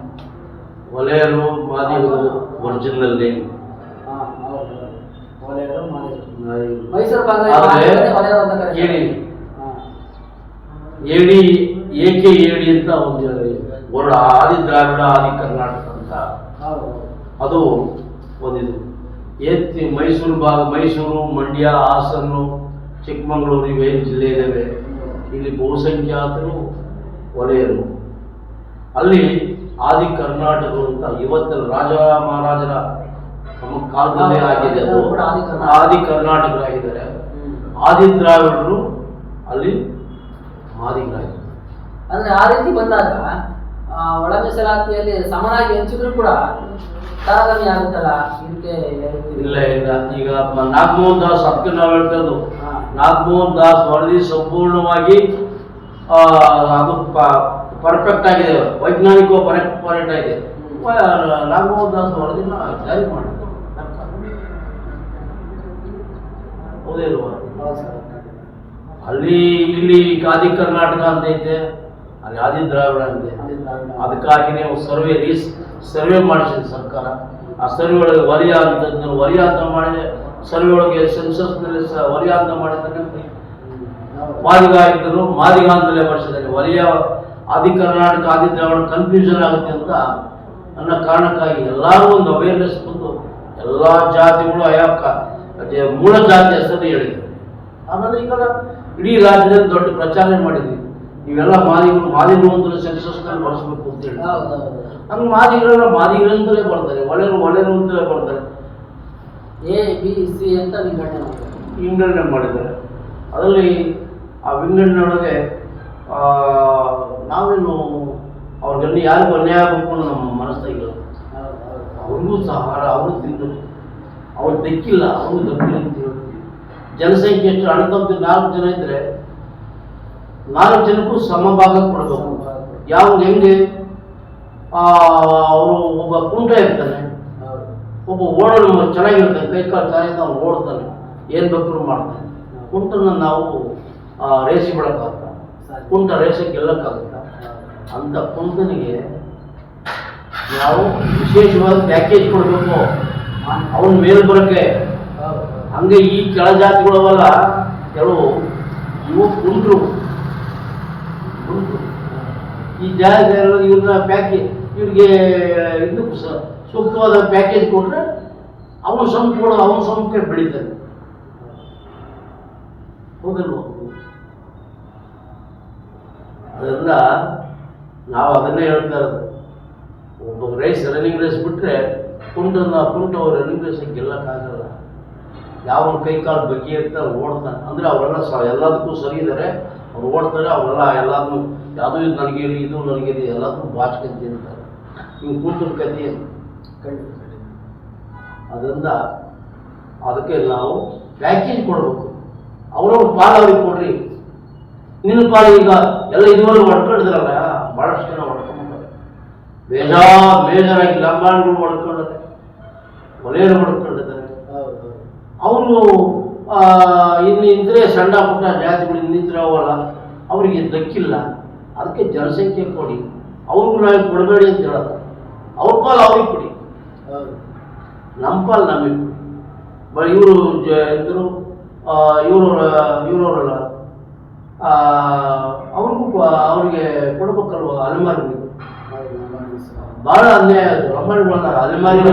ಒಲೆಯರು ಮಾದಿಗರು ಒರಿಜಿನಲ್ ನೇಮ್. ಮೈಸೂರು ಭಾಗ ಏಡಿ ಅಂತ ಒಂದು ಆದಿ ದ್ರಾವಿಡ ಆದಿ ಕರ್ನಾಟಕ ಅಂತ ಅದು ಒಂದಿದು. ಮೈಸೂರು, ಮಂಡ್ಯ, ಹಾಸನ, ಚಿಕ್ಕಮಗಳೂರು ಇವೇನು ಜಿಲ್ಲೆ ಇದ್ದಾವೆ, ಇಲ್ಲಿ ಬಹುಸಂಖ್ಯಾತರು ಒಲೆಯರು. ಅಲ್ಲಿ ಆದಿ ಕರ್ನಾಟಕ ಅಂತ ಇವತ್ತಿನ ರಾಜ ಮಹಾರಾಜರ ಕಾಲದಲ್ಲೇ ಆಗಿದೆ, ಅದು ಆದಿ ಕರ್ನಾಟಕರಾಗಿದ್ದಾರೆ. ಆದಿ ದ್ರಾವಿಡರು ಅಲ್ಲಿ ಮಾದಿಗರಾಗಿದ್ದಾರೆ. ಅಂದ್ರೆ ಆ ರೀತಿ ಬಂದಾಗ ಒಳ ಮೀಸಲಾತಿಯಲ್ಲಿ ಸಮನಾಗಿ ಹಂಚಿದ್ರು ಕೂಡ ತಾರತಮ್ಯ ಆಗುತ್ತಲ್ಲ, ಇದಕ್ಕೆ ಇಲ್ಲ. ಈಗ ನಾಗಮೋಹನ್ ದಾಸ್ ಅದಕ್ಕೆ ನಾವು ಹೇಳ್ತಾ ಇರೋದು, ನಾಗಮೋಹನ್ ದಾಸ್ ವರದಿ ಸಂಪೂರ್ಣವಾಗಿ ಅದು ಪರ್ಫೆಕ್ಟ್ ಆಗಿದೆ, ವೈಜ್ಞಾನಿಕ ಪರ್ಫೆಕ್ಟ್ ಆಗಿದೆ. ನಾಗಮೋಹನ್ ದಾಸ್ ವರದಿನ ಜಾರಿ ಮಾಡಿದ್ರು. ಹೌದೇ ಇಲ್ವಾ? ಹೌದು ಸರ್. ಅಲ್ಲಿ ಇಲ್ಲಿ ಆದಿ ಕರ್ನಾಟಕ ಅಂತ ಐತೆ, ಅಲ್ಲಿ ಆದಿ ದ್ರಾವಿಡ ಅಂತೆ. ಅದಕ್ಕಾಗಿನೇ ಸರ್ವೆ ಮಾಡಿಸಿದೆ ಸರ್ಕಾರ. ಆ ಸರ್ವೆ ಒಳಗೆ ವಲಯ ಅಂತ ಮಾಡಿದೆ. ಸರ್ವೆ ಒಳಗೆ ಸೆನ್ಸಸ್ನಲ್ಲಿ ವಲಯ ಅಂತ ಮಾಡಿದ್ರೆ ಮಾದಿಗ ಇದ್ದರು, ಮಾದಿಗ ಅಂತಲೇ ಮಾಡಿಸಿದ್ದಾರೆ. ವಲಯ ಆದಿ ಕರ್ನಾಟಕ ಆದಿ ದ್ರಾವಿಡ ಕನ್ಫ್ಯೂಷನ್ ಆಗುತ್ತೆ ಅಂತ ಅನ್ನೋ ಕಾರಣಕ್ಕಾಗಿ ಎಲ್ಲರೂ ಒಂದು ಅವೇರ್ನೆಸ್ ಬಂದು ಎಲ್ಲ ಜಾತಿಗಳು ಮೂಲ ಜಾತಿ ಹೆಸರು ಹೇಳಿದ್ರು. ಆಮೇಲೆ ಈಗ ಇಡೀ ರಾಜ್ಯದಲ್ಲಿ ದೊಡ್ಡ ಪ್ರಚಾರ ಮಾಡಿದ್ವಿ. ನೀವೆಲ್ಲ ಮಾದಿಗರು ಅಂತಲೇ ಸೆನ್ಸಸ್ನಲ್ಲಿ ಬಳಸಬೇಕು ಅಂತ ಹೇಳಿ. ಹಂಗೆ ಮಾದಿಗರಂತಲೇ ಬರ್ತಾರೆ, ಒಳ್ಳೆಯರು ಅಂತಲೇ ಬರ್ತಾರೆ. ABC ಅಂತ ವಿಂಗಡಣೆ ಮಾಡಿದ್ದಾರೆ. ಅದರಲ್ಲಿ ಆ ವಿಂಗಡಣೆಯೊಳಗೆ ನಾವೇನು ಅವ್ರಿಗೆಲ್ಲ ಯಾರಿಗೂ ಅನ್ಯಾಯ ಆಗಬೇಕು ನಮ್ಮ ಮನಸ್ಸಾಗಿಲ್ಲ. ಅವ್ರಿಗೂ ಸಹ ಅವರು ತಿಂದರು, ಅವ್ರು ದಕ್ಕಿಲ್ಲ, ಅವ್ರಿಗೂ ದಕ್ಕಿಲ್ಲ ಅಂತ ಹೇಳ್ತೀವಿ. ಜನಸಂಖ್ಯೆ ಎಷ್ಟು ಅಣತಂತು 4 ಜನ ಇದ್ರೆ 4 ಜನಕ್ಕೂ ಸಮಭಾಗ ಕೊಡಬೇಕು. ಯಾವ್ದು ಹೆಂಗೆ ಅವರು ಒಬ್ಬ ಕುಂಟ ಇರ್ತಾನೆ, ಒಬ್ಬ ಓಡೋದು ಚೆನ್ನಾಗಿರ್ತಾನೆ, ಕೈ ಕಾಲು ಚೆನ್ನಾಗಿ ಅವ್ನು ಓಡ್ತಾನೆ, ಏನು ಬೇಕಾದ್ರೂ ಮಾಡ್ತಾನೆ. ಕುಂಟನ ನಾವು ರೇಸಿ ಬಿಡೋಕ್ಕಾಗತ್ತ? ಕುಂಟ ರೇಸಕ್ಕೆ ಗೆಲ್ಲಕ್ಕಾಗತ್ತ? ಅಂತ ಕುಂಟನಿಗೆ ನಾವು ವಿಶೇಷವಾದ ಪ್ಯಾಕೇಜ್ ಕೊಡಬೇಕು, ಅವನ ಮೇಲ್ ಬರೋಕ್ಕೆ. ಹಂಗೆ ಈ ಕೆಳ ಜಾತಿಗಳವಲ್ಲ, ಕೆಲವು ಇವು ಕುಂಟ್ರು ಈ ಜಾತಿ ಇವ್ರನ್ನ ಪ್ಯಾಕೇಜ್, ಇವ್ರಿಗೆ ಇದು ಸೂಕ್ತವಾದ ಪ್ಯಾಕೇಜ್ ಕೊಟ್ಟರೆ ಅವನ ಸಂಖ್ಯೆ ಬೆಳೀತಾನೆ. ಹೌದಲ್ವ? ಅದರಿಂದ ನಾವು ಅದನ್ನೇ ಹೇಳ್ತಾ ಇರೋದು. ಒಬ್ಬ ರನ್ನಿಂಗ್ ರೇಸ್ ಬಿಟ್ಟರೆ ಕುಂಟ ರನ್ನಿಂಗ್ ರೇಸ್ ಗೆಲ್ಲಕ್ಕಾಗಲ್ಲ. ಯಾವನ ಕೈ ಕಾಲು ಬಗ್ಗೆ ಇರ್ತಾರೆ ಓಡ್ತಾನೆ ಅಂದರೆ ಅವರೆಲ್ಲ ಎಲ್ಲದಕ್ಕೂ ಸರಿ ಇದ್ದಾರೆ, ಅವ್ರು ಓಡ್ತಾರೆ. ಅವರೆಲ್ಲ ಎಲ್ಲದನ್ನೂ ಯಾವುದೂ ಇದು ನನಗೇರಿ, ಇದು ನನಗೇರಿ, ಎಲ್ಲದನ್ನೂ ಬಾಚ್ಕೊಂತ ಇರ್ತಾರೆ. ಇವು ಕುಂಟನ ಕಥೆ. ಅದರಿಂದ ಅದಕ್ಕೆ ನಾವು ಪ್ಯಾಕೇಜ್ ಕೊಡಬೇಕು. ಅವ್ರವ್ರ ಪಾಲು ಅವ್ರಿಗೆ ಕೊಡ್ರಿ. ನಿನ್ನ ಪಾಲು ಈಗ ಎಲ್ಲ ಇದುವರೆಗೂ ಹೊಡ್ಕೊಂಡಿದ್ರಲ್ಲ, ಭಾಳಷ್ಟು ಜನ ಹೊಡ್ಕೊಂಡ್ಬಿಟ್ಟಾರೆ. ಬೇಜಾರಾಗಿ ಲಂಬಾಣಿಗಳು ಹೊಡ್ಕೊಂಡಿದ್ದಾರೆ, ಒಲೆಯರು ಹೊಡ್ಕೊಂಡಿದ್ದಾರೆ. ಅವರು ಇನ್ನಿದ್ರೆ ಸಣ್ಣ ಪುಟ್ಟ ಜಾತಿಗಳು ಇನ್ನಿದ್ರೆ ಅವಲ್ಲ, ಅವರಿಗೆ ದಕ್ಕಿಲ್ಲ. ಅದಕ್ಕೆ ಜನಸಂಖ್ಯೆ ಕೊಡಿ, ಅವ್ರಿಗೂ ನಾವು ಕೊಡಬೇಡಿ ಅಂತ ಹೇಳೋದು. ಅವ್ರ ಪಾಲು ಅವ್ರಿಗೆ ಕೊಡಿ, ನಮ್ಮ ಪಾಲು ನಮಗೆ ಕೊಡಿ. ಇವರು ಎಂದರು ಇವರವರಲ್ಲ, ಅವ್ರಿಗೆ ಕೊಡ್ಬೇಕಲ್ವ ಅಲೆಮಾರಿಗಳು. ಭಾಳ ಅನ್ಯಾಯ ಅದು. ಲಂಬಾಣಿಗಳನ್ನ ಅಲೆಮಾರಿಗಳು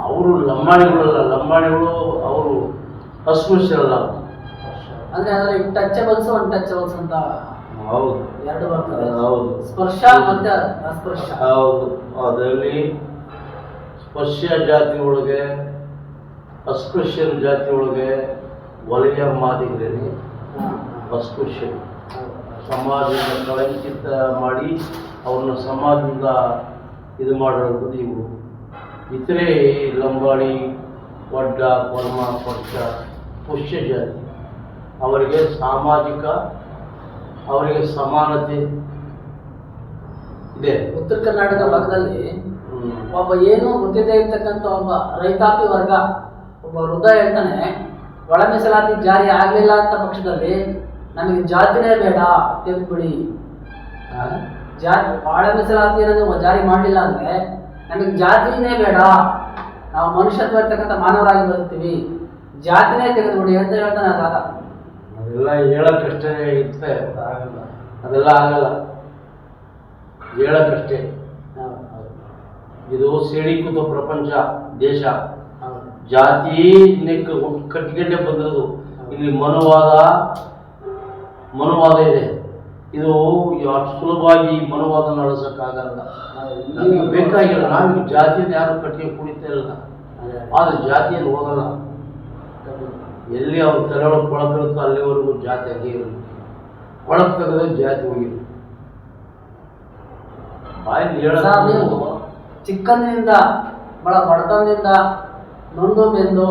ಅವರು ಲಂಬಾಣಿಗಳು ಅವರು ಅಸ್ಪೃಶ್ಯರಲ್ಲ. ಅಂದ್ರೆ ಅದರಲ್ಲಿ ಟಚಬಲ್ಸ್ ಅನ್ಟಚಬಲ್ಸ್ ಅಂತ ಹೌದು, 2 ಬರ್ತದೆ. ಹೌದು, ಸ್ಪರ್ಶ ಮತ್ತೆ ಅಸ್ಪರ್ಶ. ಹೌದು. ಅದರಲ್ಲಿ ಸ್ಪರ್ಶ ಜಾತಿ ಒಳಗೆ, ಅಸ್ಪೃಶ್ಯರ ಜಾತಿ ಒಳಗೆ ವಲಯ ಮಾದಿಗರಲ್ಲಿ ಅಸ್ಪೃಶ್ಯರು ಸಮಾಜದಿಂದ ಕಳಂಕಿತ ಮಾಡಿ ಅವ್ರನ್ನ ಸಮಾಜದಿಂದ ಇದು ಮಾಡೋದು ಇವು. ಇತರೆ ಲಂಬಾಣಿ, ವಡ್ಡ, ಕೊರ್ಮ, ಪಕ್ಷ, ಪುಷ್ಯ ಜಾತಿ ಅವರಿಗೆ ಸಾಮಾಜಿಕ, ಅವರಿಗೆ ಸಮಾನತೆ ಇದೆ. ಉತ್ತರ ಕರ್ನಾಟಕ ಭಾಗದಲ್ಲಿ ಒಬ್ಬ ಏನು ಗೊತ್ತಿದೆ ಇರ್ತಕ್ಕಂಥ ಒಬ್ಬ ರೈತಾಪಿ ವರ್ಗ ಒಬ್ಬ ವೃದ್ಧ ಹೇಳ್ತಾನೆ, ಒಳ ಮೀಸಲಾತಿ ಜಾರಿ ಆಗಲಿಲ್ಲ ಅಂತ ಪಕ್ಷದಲ್ಲಿ ನಮಗೆ ಜಾತಿನೇ ಬೇಡ, ತೆಗೆದುಬಿಡಿ. ಒಳ ಮೀಸಲಾತಿ ಅನ್ನೋದು ಜಾರಿ ಮಾಡಲಿಲ್ಲ ಅಂದ್ರೆ ನಮಗೆ ಜಾತಿನೇ ಬೇಡ, ನಾವು ಮನುಷ್ಯತ್ವ ಇರ್ತಕ್ಕಂಥ ಮಾನವರಾಗಿ ಬದುಕ್ತೀವಿ, ಜಾತಿನೇ ತೆಗೆದುಬಿಡಿ ಅಂತ ಹೇಳ್ತಾನೆ. ಅದೆಲ್ಲ ಹೇಳಕ್ಕಷ್ಟೇ ಇರುತ್ತೆ, ಅದೆಲ್ಲ ಆಗಲ್ಲ, ಹೇಳಕ್ಕಷ್ಟೇ. ಇದು ಸೇಡಿಕೂತ ಪ್ರಪಂಚ ದೇಶ. ಜಾತಿ ಕಟ್ಟಿಗೆಂಡೆ ಬಂದದ್ದು. ಇಲ್ಲಿ ಮನುವಾದ ಇದೆ. ಇದು ಅಷ್ಟು ಸುಲಭವಾಗಿ ಮನುವಾದ ನಡೆಸೋಕ್ಕಾಗಲ್ಲ. ನಮಗೆ ಬೇಕಾಗಿಲ್ಲ. ನಾವೀಗ ಜಾತಿಯನ್ನು ಯಾರು ಕಟ್ಟಿಗೆ ಕುಡಿತಾ ಇಲ್ಲ, ಆದರೆ ಜಾತಿಯನ್ನು ಹೋಗಲ್ಲ. ಎಲ್ಲಿ ಅವ್ರು ತಲೆಯೊಳಗೆ ಕೊಳಕಿರುತ್ತೋ ಅಲ್ಲಿವರೆಗೂ ಜಾತಿ ಹಾಗೆ ಇರುತ್ತೆ. ಕೊಳಕು ತೆಗೆದ್ರೆ ಜಾತಿ ಹೋಗಿರುತ್ತೆ. ಬಾಯಲ್ಲಿ ನೀವು ಚಿಕ್ಕಂದಿನಿಂದ ಬಹಳ ಬಡತನದಿಂದ ನೊಂದು ಬೆಂದು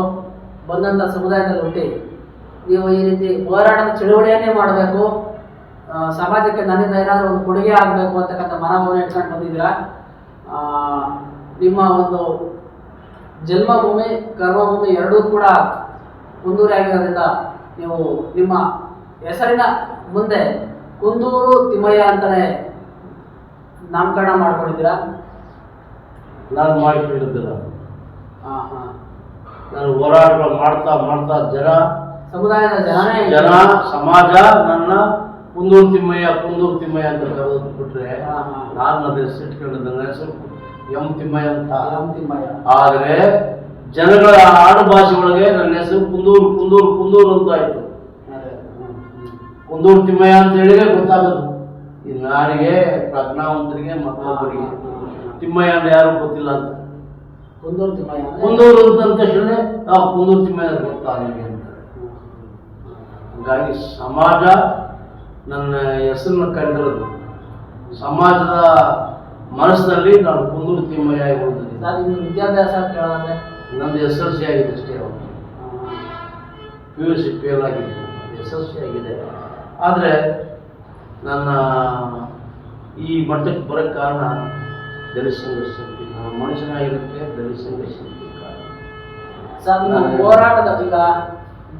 ಬಂದಂಥ ಸಮುದಾಯದಲ್ಲಿ ಹುಟ್ಟಿ ನೀವು ಈ ರೀತಿ ಹೋರಾಟದ ಚಳುವಳಿಯನ್ನೇ ಮಾಡಬೇಕು, ಸಮಾಜಕ್ಕೆ ನನ್ನಿಂದ ಏನಾದರೂ ಒಂದು ಕೊಡುಗೆ ಆಗಬೇಕು ಅಂತಕ್ಕಂಥ ಮನೋಭಾವನೆ ಇಟ್ಕೊಂಡು ಬಂದಿದ್ದೀರಾ. ನಿಮ್ಮ ಒಂದು ಜನ್ಮಭೂಮಿ ಕರ್ಮಭೂಮಿ ಎರಡೂ ಕೂಡ ಕುಂದೂರು ಆಗಿರೋದ್ರಿಂದ ನೀವು ನಿಮ್ಮ ಹೆಸರಿನ ಮುಂದೆ ಕುಂದೂರು ತಿಮ್ಮಯ್ಯ ಅಂತಲೇ ನಾಮಕರಣ ಮಾಡ್ಕೊಂಡಿದ್ದೀರಾ? ನಾನು ಮಾಡಿಕೊಂಡಿದ್ದಿಲ್ಲ. ಹಾಂ ಹಾಂ. ನಾನು ಹೋರಾಟಗಳು ಮಾಡ್ತಾ ಮಾಡ್ತಾ ಸಮುದಾಯದ ಜನ ಸಮಾಜ ನನ್ನ ಕುಂದೂರು ತಿಮ್ಮಯ್ಯ ಅಂತ ಕರೆದು ಬಿಟ್ರೆ ನಾನು ನನ್ನ ಹೆಸರು ಇಟ್ಕೊಂಡಿದ್ದೆ. ನನ್ನ ಹೆಸರು ಎಂ ತಿಮ್ಮಯ್ಯ ಅಂತ. ಆದರೆ ಜನಗಳ ಆಡು ಭಾಷೆ ಒಳಗೆ ನನ್ನ ಹೆಸರು ಕುಂದೂರು ಅಂತ ಆಯ್ತು. ಕುಂದೂರು ತಿಮ್ಮಯ್ಯ ಅಂತ ಹೇಳಿದ್ರೆ ಗೊತ್ತಾಗೋದು ಈ ನಾಡಿಗೆ, ಪ್ರಜ್ಞಾವಂತರಿಗೆ, ಮತ್ತೊಬ್ಬರಿಗೆ. ತಿಮ್ಮಯ್ಯ ಅಂದ್ರೆ ಯಾರು ಗೊತ್ತಿಲ್ಲ ಅಂತ. ಕುಂದೂರು ಅಂತ ತಕ್ಷಣ ಕುಂದೂರು ತಿಮ್ಮಯ್ಯ ಗೊತ್ತಾ ನಿಮಗೆ ಅಂತ. ಹಾಗಾಗಿ ಸಮಾಜ ನನ್ನ ಹೆಸರನ್ನ ಕರೆದಿರೋದು. ಸಮಾಜದ ಮನಸ್ಸಿನಲ್ಲಿ ನಾನು ಕುಂದೂರು ತಿಮ್ಮಯ್ಯ ಇರುವುದಿಲ್ಲ. ವಿದ್ಯಾಭ್ಯಾಸ ಕೇಳೋದ್ರೆ ನಂದು SLC ಆಗಿದೆ ಅಷ್ಟೇ. ಅವರು PUC ಫೇಲ್ ಆಗಿದೆ, SLC ಆಗಿದೆ. ಆದರೆ ನನ್ನ ಈ ಮಟ್ಟಕ್ಕೆ ಬರೋಕ್ಕೆ ಕಾರಣ ದಲಿತ ಸಂಘರ್ಷ. ನಾನು ಮನುಷ್ಯನಾಗಿರೋಕ್ಕೆ ದಲಿತ ಸಂಘರ್ಷ ಕಾರಣ. ಸರ್, ನಿಮ್ಮ ಹೋರಾಟದ ಈಗ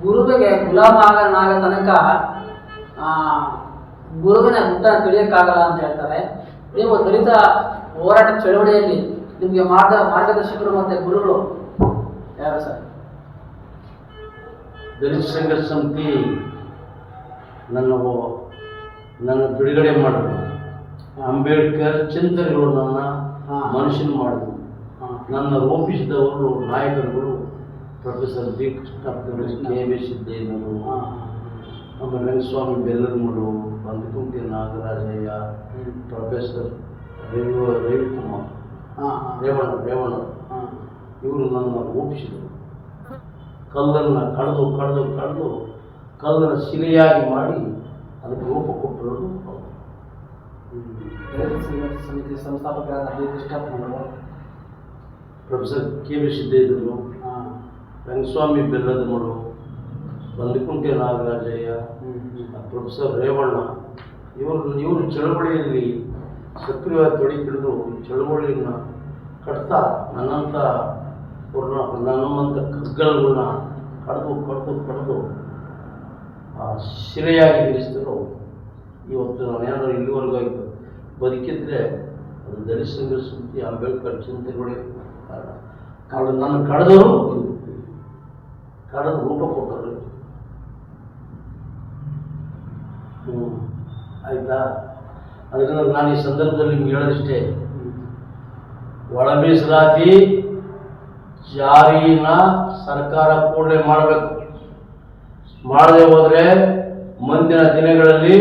ಗುರುವಿಗೆ ಗುಲಾಮ ಆಗನಾಗ ತನಕ ಗುರುವಿನ ಮುಟ್ಟ ತಿಳಿಯಕ್ಕಾಗಲ್ಲ ಅಂತ ಹೇಳ್ತಾರೆ. ನೀವು ದಲಿತ ಹೋರಾಟ ಚಳವಳಿಯಲ್ಲಿ ನಿಮಗೆ ಮಾರ್ಗದರ್ಶಕರು ಮತ್ತೆ ಗುರುಗಳು ಯಾರು ಸರ್? ದಲಿತ ಸಂಘರ್ಷ ಸಮಿತಿ ನನ್ನ ಬಿಡುಗಡೆ ಮಾಡಿದ್ರು. ಅಂಬೇಡ್ಕರ್ ಚಿಂತನೆಗಳು ನನ್ನ ಮನುಷ್ಯನ ಮಾಡಿದ್ರು. ನನ್ನ ರೂಪಿಸಿದವರು ನಾಯಕರುಗಳು ಪ್ರೊಫೆಸರ್ ಬಿ ಕೃಷ್ಣಪ್ಪನವರು, KV ಸಿದ್ದಯ್ಯನವರು, ಆಮೇಲೆ ರಂಗಸ್ವಾಮಿ ಬೆಲ್ಲರ್ಮಡು, ಬಂದಕುಂಟೆ ನಾಗರಾಜಯ್ಯ, ಪ್ರೊಫೆಸರ್ ರವಿಕುಮಾರ್, ರೇವಣ್ಣ ಇವರು ನನ್ನ ರೂಪಿಸಿದರು. ಕಲ್ಲನ್ನು ಕಳೆದು ಕಲ್ಲನ್ನು ಶಿಲೆಯಾಗಿ ಮಾಡಿ ಅದಕ್ಕೆ ರೂಪ ಕೊಟ್ಟರು. ಸಮಿತಿ ಸಂಸ್ಥಾಪಕರಾದ ಬಿ ಕೃಷ್ಣಪ್ಪನವರು, ಪ್ರೊಫೆಸರ್ KV ಸಿದ್ದಯ್ಯನವರು, ರಂಗಸ್ವಾಮಿ ಬೆಲ್ಲದಮಡು, ಬಂದಕುಂಟೆ ನಾಗರಾಜಯ್ಯ, ಪ್ರೊಫೆಸರ್ ರೇವಣ್ಣ ಇವರು ಚಳವಳಿಯಲ್ಲಿ ಸಕ್ರಿಯವಾಗಿ ತೊಡಗಿಡಿದು ಚಳವಳಿಯನ್ನು ಕಟ್ತಾ ನನ್ನಂಥ ಕಗ್ಗಲುಗಳನ್ನ ಕಡ್ದು ಶಿಲೆಯಾಗಿ ನಿಲ್ಲಿಸಿದ್ರು. ಇವತ್ತು ನಾನೇನಾದ್ರು ಇಲ್ಲಿವರೆಗೂ ಆಯಿತು ಬದುಕಿದ್ರೆ ಅದು ದಲಿತ ಸಂಘರ್ಷ ಸಮಿತಿ, ಅಂಬೇಡ್ಕರ್ ಚಿಂತನೆಗಳೇ ಕಾರಣ. ನನ್ನ ಕಳೆದವರು ಕಳೆದ ರೂಪ ಕೊಟ್ಟರು. ಆಯಿತಾ? ಅದರಿಂದ ನಾನು ಈ ಸಂದರ್ಭದಲ್ಲಿ ನಿಮ್ಗೆ ಹೇಳೋದಿಷ್ಟೇ, ಒಳ ಮೀಸಲಾತಿ ಜಾರಿನ ಸರ್ಕಾರ ಕೂಡಲೇ ಮಾಡಬೇಕು. ಮಾಡದೆ ಹೋದರೆ ಮುಂದಿನ ದಿನಗಳಲ್ಲಿ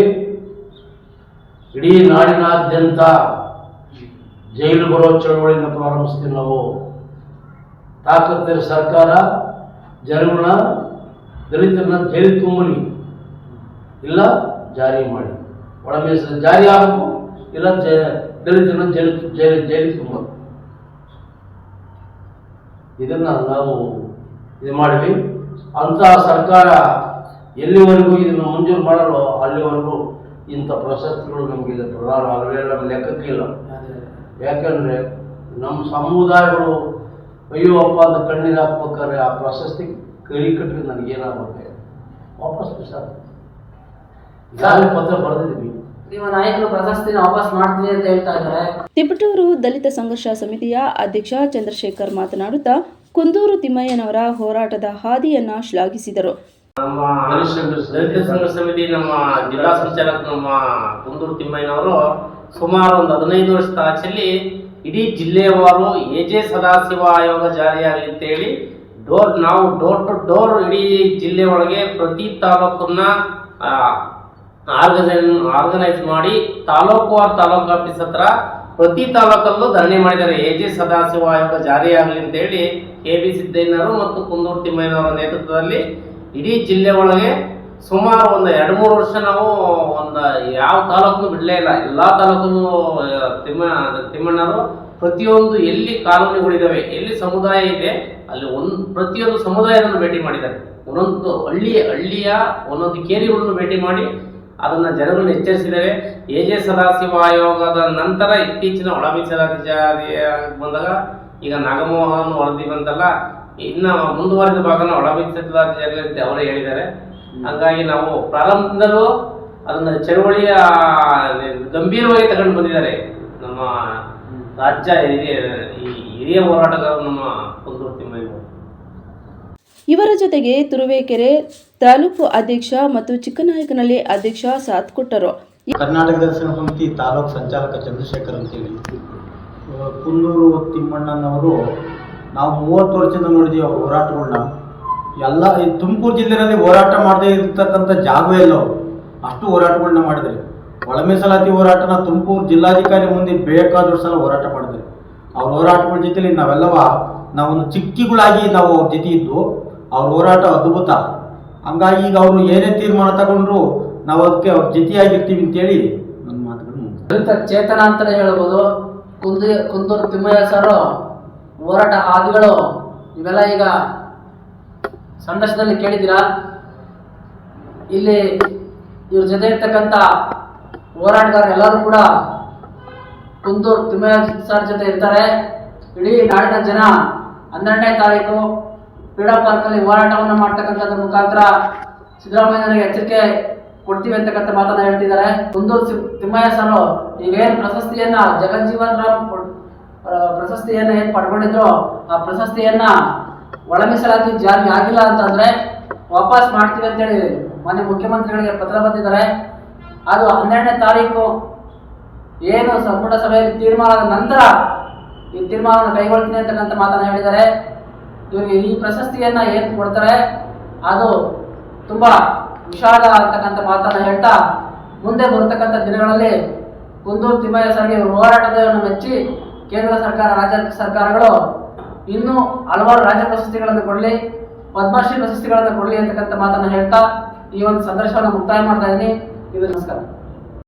ಇಡೀ ನಾಡಿನಾದ್ಯಂತ ಜೈಲು ಬರೋ ಚಳವಳಿಯನ್ನು ಪ್ರಾರಂಭಿಸ್ತೀವಿ ನಾವು. ತಾಕತ್ತಿನ ಸರ್ಕಾರ ಜನಗಳನ್ನ ದಲಿತರನ್ನ ಜೈಲು ತುಂಬಲಿ, ಇಲ್ಲ ಜಾರಿ ಮಾಡಿ. ಒಳ ಮೀಸಲಾತಿ ಜಾರಿ ಆಗಬೇಕು, ಇಲ್ಲ ದಲಿತರನ್ನ ಜೈಲು ತುಂಬಬೇಕು. ಇದನ್ನು ನಾವು ಇದು ಮಾಡಿದ್ವಿ. ಅಂತಹ ಸರ್ಕಾರ ಎಲ್ಲಿವರೆಗೂ ಇದನ್ನು ಮಂಜೂರು ಮಾಡಲು ಅಲ್ಲಿವರೆಗೂ ಇಂಥ ಪ್ರಶಸ್ತಿಗಳು ನಮಗಿಲ್ಲ. ಪ್ರಧಾನ ಅವೆಲ್ಲ ನಮ್ಮ ಲೆಕ್ಕಕ್ಕಿಲ್ಲ. ಯಾಕಂದರೆ ನಮ್ಮ ಸಮುದಾಯಗಳು ಅಯ್ಯೋಪ್ಪ ಅಂತ ಕಣ್ಣೀರು ಹಾಕ್ಬೇಕಾದ್ರೆ ಆ ಪ್ರಶಸ್ತಿ ಕೈ ಕಟ್ಟಿದ್ರೆ ನನಗೇನಾಗುತ್ತೆ, ವಾಪಸ್ ಪತ್ರ ಬರೆದಿದ್ದೀವಿ. ನಿಮ್ಮ ನಾಯಕರು ಪ್ರಶಸ್ತಿನ ವಾಪಸ್ ಮಾಡ್ತೀನಿ ಅಂತ ಹೇಳ್ತಾ ಇದ್ದಾರೆ. ತಿಪಟೂರು ದಲಿತ ಸಂಘರ್ಷ ಸಮಿತಿಯ ಅಧ್ಯಕ್ಷ ಚಂದ್ರಶೇಖರ್ ಮಾತನಾಡುತ್ತಾ ಕುಂದೂರು ತಿಮ್ಮಯ್ಯನವರ ಹೋರಾಟದ ಹಾದಿಯನ್ನ ಶ್ಲಾಘಿಸಿದರು. ನಮ್ಮ ದಲಿತ ಸಂಘರ್ಷ ಸಮಿತಿ ನಮ್ಮ ಜಿಲ್ಲಾ ಸಂಚಾಲಕ ನಮ್ಮ ಕುಂದೂರು ತಿಮ್ಮಯ್ಯನವರು ಸುಮಾರು ಒಂದು 15 ವರ್ಷದ ಆಚೆಯಲ್ಲಿ ಇಡೀ ಜಿಲ್ಲೆಯವರು AJ ಸದಾಶಿವ ಆಯೋಗ ಜಾರಿಯಾಗಲಿ ಅಂತೇಳಿ ನಾವು ಡೋರ್ ಟು ಡೋರ್ ಇಡೀ ಜಿಲ್ಲೆ ಒಳಗೆ ಪ್ರತಿ ತಾಲೂಕನ್ನ ಆರ್ಗನೈಸ್ ಮಾಡಿ ತಾಲೂಕು ಆಫೀಸ್ ಹತ್ರ ಪ್ರತಿ ತಾಲೂಕಲ್ಲೂ ಧರಣಿ ಮಾಡಿದ್ದಾರೆ. AJ ಸದಾಶಿವ ಆಯೋಗ ಜಾರಿಯಾಗಲಿ ಅಂತೇಳಿ KV ಸಿದ್ದಯ್ಯನವರು ಮತ್ತು ಕುಂದೂರು ತಿಮ್ಮಯ್ಯನವರ ನೇತೃತ್ವದಲ್ಲಿ ಇಡೀ ಜಿಲ್ಲೆ ಒಳಗೆ ಸುಮಾರು ಒಂದು 2-3 ವರ್ಷ ನಾವು ಯಾವ ತಾಲೂಕನ್ನು ಬಿಡಲೇ ಇಲ್ಲ. ಎಲ್ಲ ತಾಲೂಕನ್ನು ತಿಮ್ಮಣ್ಣರು ಪ್ರತಿಯೊಂದು ಎಲ್ಲಿ ಕಾಲೋನಿಗಳಿದ್ದಾವೆ, ಎಲ್ಲಿ ಸಮುದಾಯ ಇದೆ, ಅಲ್ಲಿ ಪ್ರತಿಯೊಂದು ಸಮುದಾಯವನ್ನು ಭೇಟಿ ಮಾಡಿದ್ದಾರೆ. ಒಂದೊಂದು ಹಳ್ಳಿಯ ಒಂದೊಂದು ಕೇರಿಗಳನ್ನು ಭೇಟಿ ಮಾಡಿ ಅದನ್ನು ಜನಗಳನ್ನು ಎಚ್ಚರಿಸಿದ್ದಾರೆ. AJ ಸದಾಶಿವ ಆಯೋಗದ ನಂತರ ಇತ್ತೀಚಿನ ಒಳ ಮೀಸಲಾತಿ ಜಾರಿ ಬಂದಾಗ ಈಗ ನಾಗಮೋಹನ್ ವರದಿ ಬಂತಲ್ಲ, ಇನ್ನ ಮುಂದುವರೆದ ಭಾಗನ ಒಳಮೀಸಲಾತಿ ಅಂತ ಅವರೇ ಹೇಳಿದ್ದಾರೆ. ಹಾಗಾಗಿ ನಾವು ಪ್ರಾರಂಭದಿಂದಲೂ ಅದನ್ನ ಚಳವಳಿಯ ಗಂಭೀರವಾಗಿ ತಗೊಂಡು ಬಂದಿದ್ದಾರೆ ನಮ್ಮ ರಾಜ್ಯ ಹಿರಿಯ ಹೋರಾಟಗಾರರು ನಮ್ಮ ಕುಂದೂರು ತಿಮ್ಮಯ್ಯ. ಇವರ ಜೊತೆಗೆ ತುರುವೇಕೆರೆ ತಾಲೂಕು ಅಧ್ಯಕ್ಷ ಮತ್ತು ಚಿಕ್ಕನಾಯಕನಹಳ್ಳಿ ಅಧ್ಯಕ್ಷ ಸಾಥ್ ಕೊಟ್ಟರು. ಕರ್ನಾಟಕ ದರ್ಶನ ಸಮಿತಿ ತಾಲೂಕು ಸಂಚಾಲಕ ಚಂದ್ರಶೇಖರ್ ಅಂತೇಳಿ. ಕುಂದೂರು ತಿಮ್ಮಣ್ಣನವರು ನಾವು 30 ವರ್ಷದಿಂದ ನೋಡಿದ್ದೀವಿ ಅವ್ರ ಹೋರಾಟಗಳನ್ನ. ಎಲ್ಲ ಈ ತುಮಕೂರು ಜಿಲ್ಲೆಯಲ್ಲಿ ಹೋರಾಟ ಮಾಡದೇ ಇರ್ತಕ್ಕಂಥ ಜಾಗವೇ ಇಲ್ಲ. ಅವರು ಅಷ್ಟು ಹೋರಾಟಗಳನ್ನ ಮಾಡಿದ್ದಾರೆ. ಒಳ ಮೀಸಲಾತಿ ಹೋರಾಟನ ತುಮಕೂರು ಜಿಲ್ಲಾಧಿಕಾರಿ ಮುಂದೆ ಬೇಕಾದಷ್ಟು ಸಲ ಹೋರಾಟ ಮಾಡಿದ್ದಾರೆ. ಅವ್ರ ಹೋರಾಟಗಳ ಜೊತೆಲಿ ನಾವೊಂದು ಚಿಕ್ಕಿಗಳಾಗಿ ನಾವು ಅವ್ರ ಜೊತೆ ಇದ್ದು ಅವ್ರ ಹೋರಾಟ ಅದ್ಭುತ. ಹಂಗಾಗಿ ಈಗ ಅವರು ಏನೇ ತೀರ್ಮಾನ ತಗೊಂಡ್ರು ನಾವು ಅದಕ್ಕೆ ಅವ್ರ ಜೊತೆಯಾಗಿರ್ತೀವಿ ಅಂತೇಳಿ ನನ್ನ ಮಾತುಗಳು. ದಲಿತ ಚೇತನ ಅಂತಲೇ ಹೇಳ್ಬೋದು. ಕುಂದೂರು ತಿಮ್ಮಯ್ಯ ಸರ್ ಹೋರಾಟ ಹಾದಿಗಳು ಇವೆಲ್ಲ ಈಗ ಸಂದರ್ಶನದಲ್ಲಿ ಕೇಳಿದ್ದೀರಾ. ಇಲ್ಲಿ ಇವ್ರ ಜೊತೆ ಇರ್ತಕ್ಕಂಥ ಹೋರಾಟಗಾರರು ಎಲ್ಲರೂ ಕೂಡ ಕುಂದೂರು ತಿಮ್ಮಯ್ಯ ಸರ್ ಜೊತೆ ಇರ್ತಾರೆ. ಇಡೀ ನಾಡಿನ ಜನ 12ನೇ ತಾರೀಕು ಫ್ರೀಡಂ ಪಾರ್ಕಲ್ಲಿ ಹೋರಾಟವನ್ನು ಮಾಡ್ತಕ್ಕಂಥದ್ರ ಮುಖಾಂತರ ಸಿದ್ದರಾಮಯ್ಯನಿಗೆ ಎಚ್ಚರಿಕೆ ಕೊಡ್ತೀವಿ ಅಂತಕ್ಕಂಥ ಮಾತನ್ನ ಹೇಳ್ತಿದ್ದಾರೆ. ಕುಂದೂರು ತಿಮ್ಮಯ್ಯ ಸರ್ ನೀವೇನು ಪ್ರಶಸ್ತಿಯನ್ನ ಜಗಜ್ಜೀವನ್ ರಾಮ್ ಪ್ರಶಸ್ತಿಯನ್ನ ಏನ್ ಪಡ್ಕೊಂಡಿದ್ರು ಆ ಪ್ರಶಸ್ತಿಯನ್ನ ಒಳ ಮೀಸಲಾತಿ ಜಾರಿ ಆಗಿಲ್ಲ ಅಂತಂದ್ರೆ ವಾಪಸ್ ಮಾಡ್ತೀವಿ ಅಂತೇಳಿ ಮಾನ್ಯ ಮುಖ್ಯಮಂತ್ರಿಗಳಿಗೆ ಪತ್ರ ಬರೆದಿದ್ದಾರೆ. ಅದು 12ನೇ ತಾರೀಕು ಏನು ಸಂಪುಟ ಸಭೆಯಲ್ಲಿ ತೀರ್ಮಾನದ ನಂತರ ಈ ತೀರ್ಮಾನವನ್ನು ಕೈಗೊಳ್ತೀನಿ ಅಂತಕ್ಕಂಥ ಮಾತನ್ನ ಹೇಳಿದ್ದಾರೆ. ಇವರಿಗೆ ಈ ಪ್ರಶಸ್ತಿಯನ್ನ ಏನ್ ಕೊಡ್ತಾರೆ ಅದು ತುಂಬಾ ವಿಷಾದ ಅಂತಕ್ಕಂಥ ಮಾತನ್ನ ಹೇಳ್ತಾ, ಮುಂದೆ ಬರ್ತಕ್ಕಂಥ ದಿನಗಳಲ್ಲಿ ಕುಂದೂರು ತಿಮ್ಮಯ್ಯ ಸರ್ಗೆ ಹೋರಾಟವನ್ನು ಮೆಚ್ಚಿ ಕೇಂದ್ರ ಸರ್ಕಾರ, ರಾಜ್ಯ ಸರ್ಕಾರಗಳು ಇನ್ನೂ ಹಲವಾರು ರಾಜ್ಯ ಪ್ರಶಸ್ತಿಗಳನ್ನು ಕೊಡಲಿ, ಪದ್ಮಶ್ರೀ ಪ್ರಶಸ್ತಿಗಳನ್ನು ಕೊಡಲಿ ಅಂತಕ್ಕಂಥ ಮಾತನ್ನ ಹೇಳ್ತಾ ಈ ಒಂದು ಸಂದರ್ಶನವನ್ನು ಮುಕ್ತಾಯ ಮಾಡ್ತಾ ಇದ್ದೀನಿ. ಇದು ನಮಸ್ಕಾರ.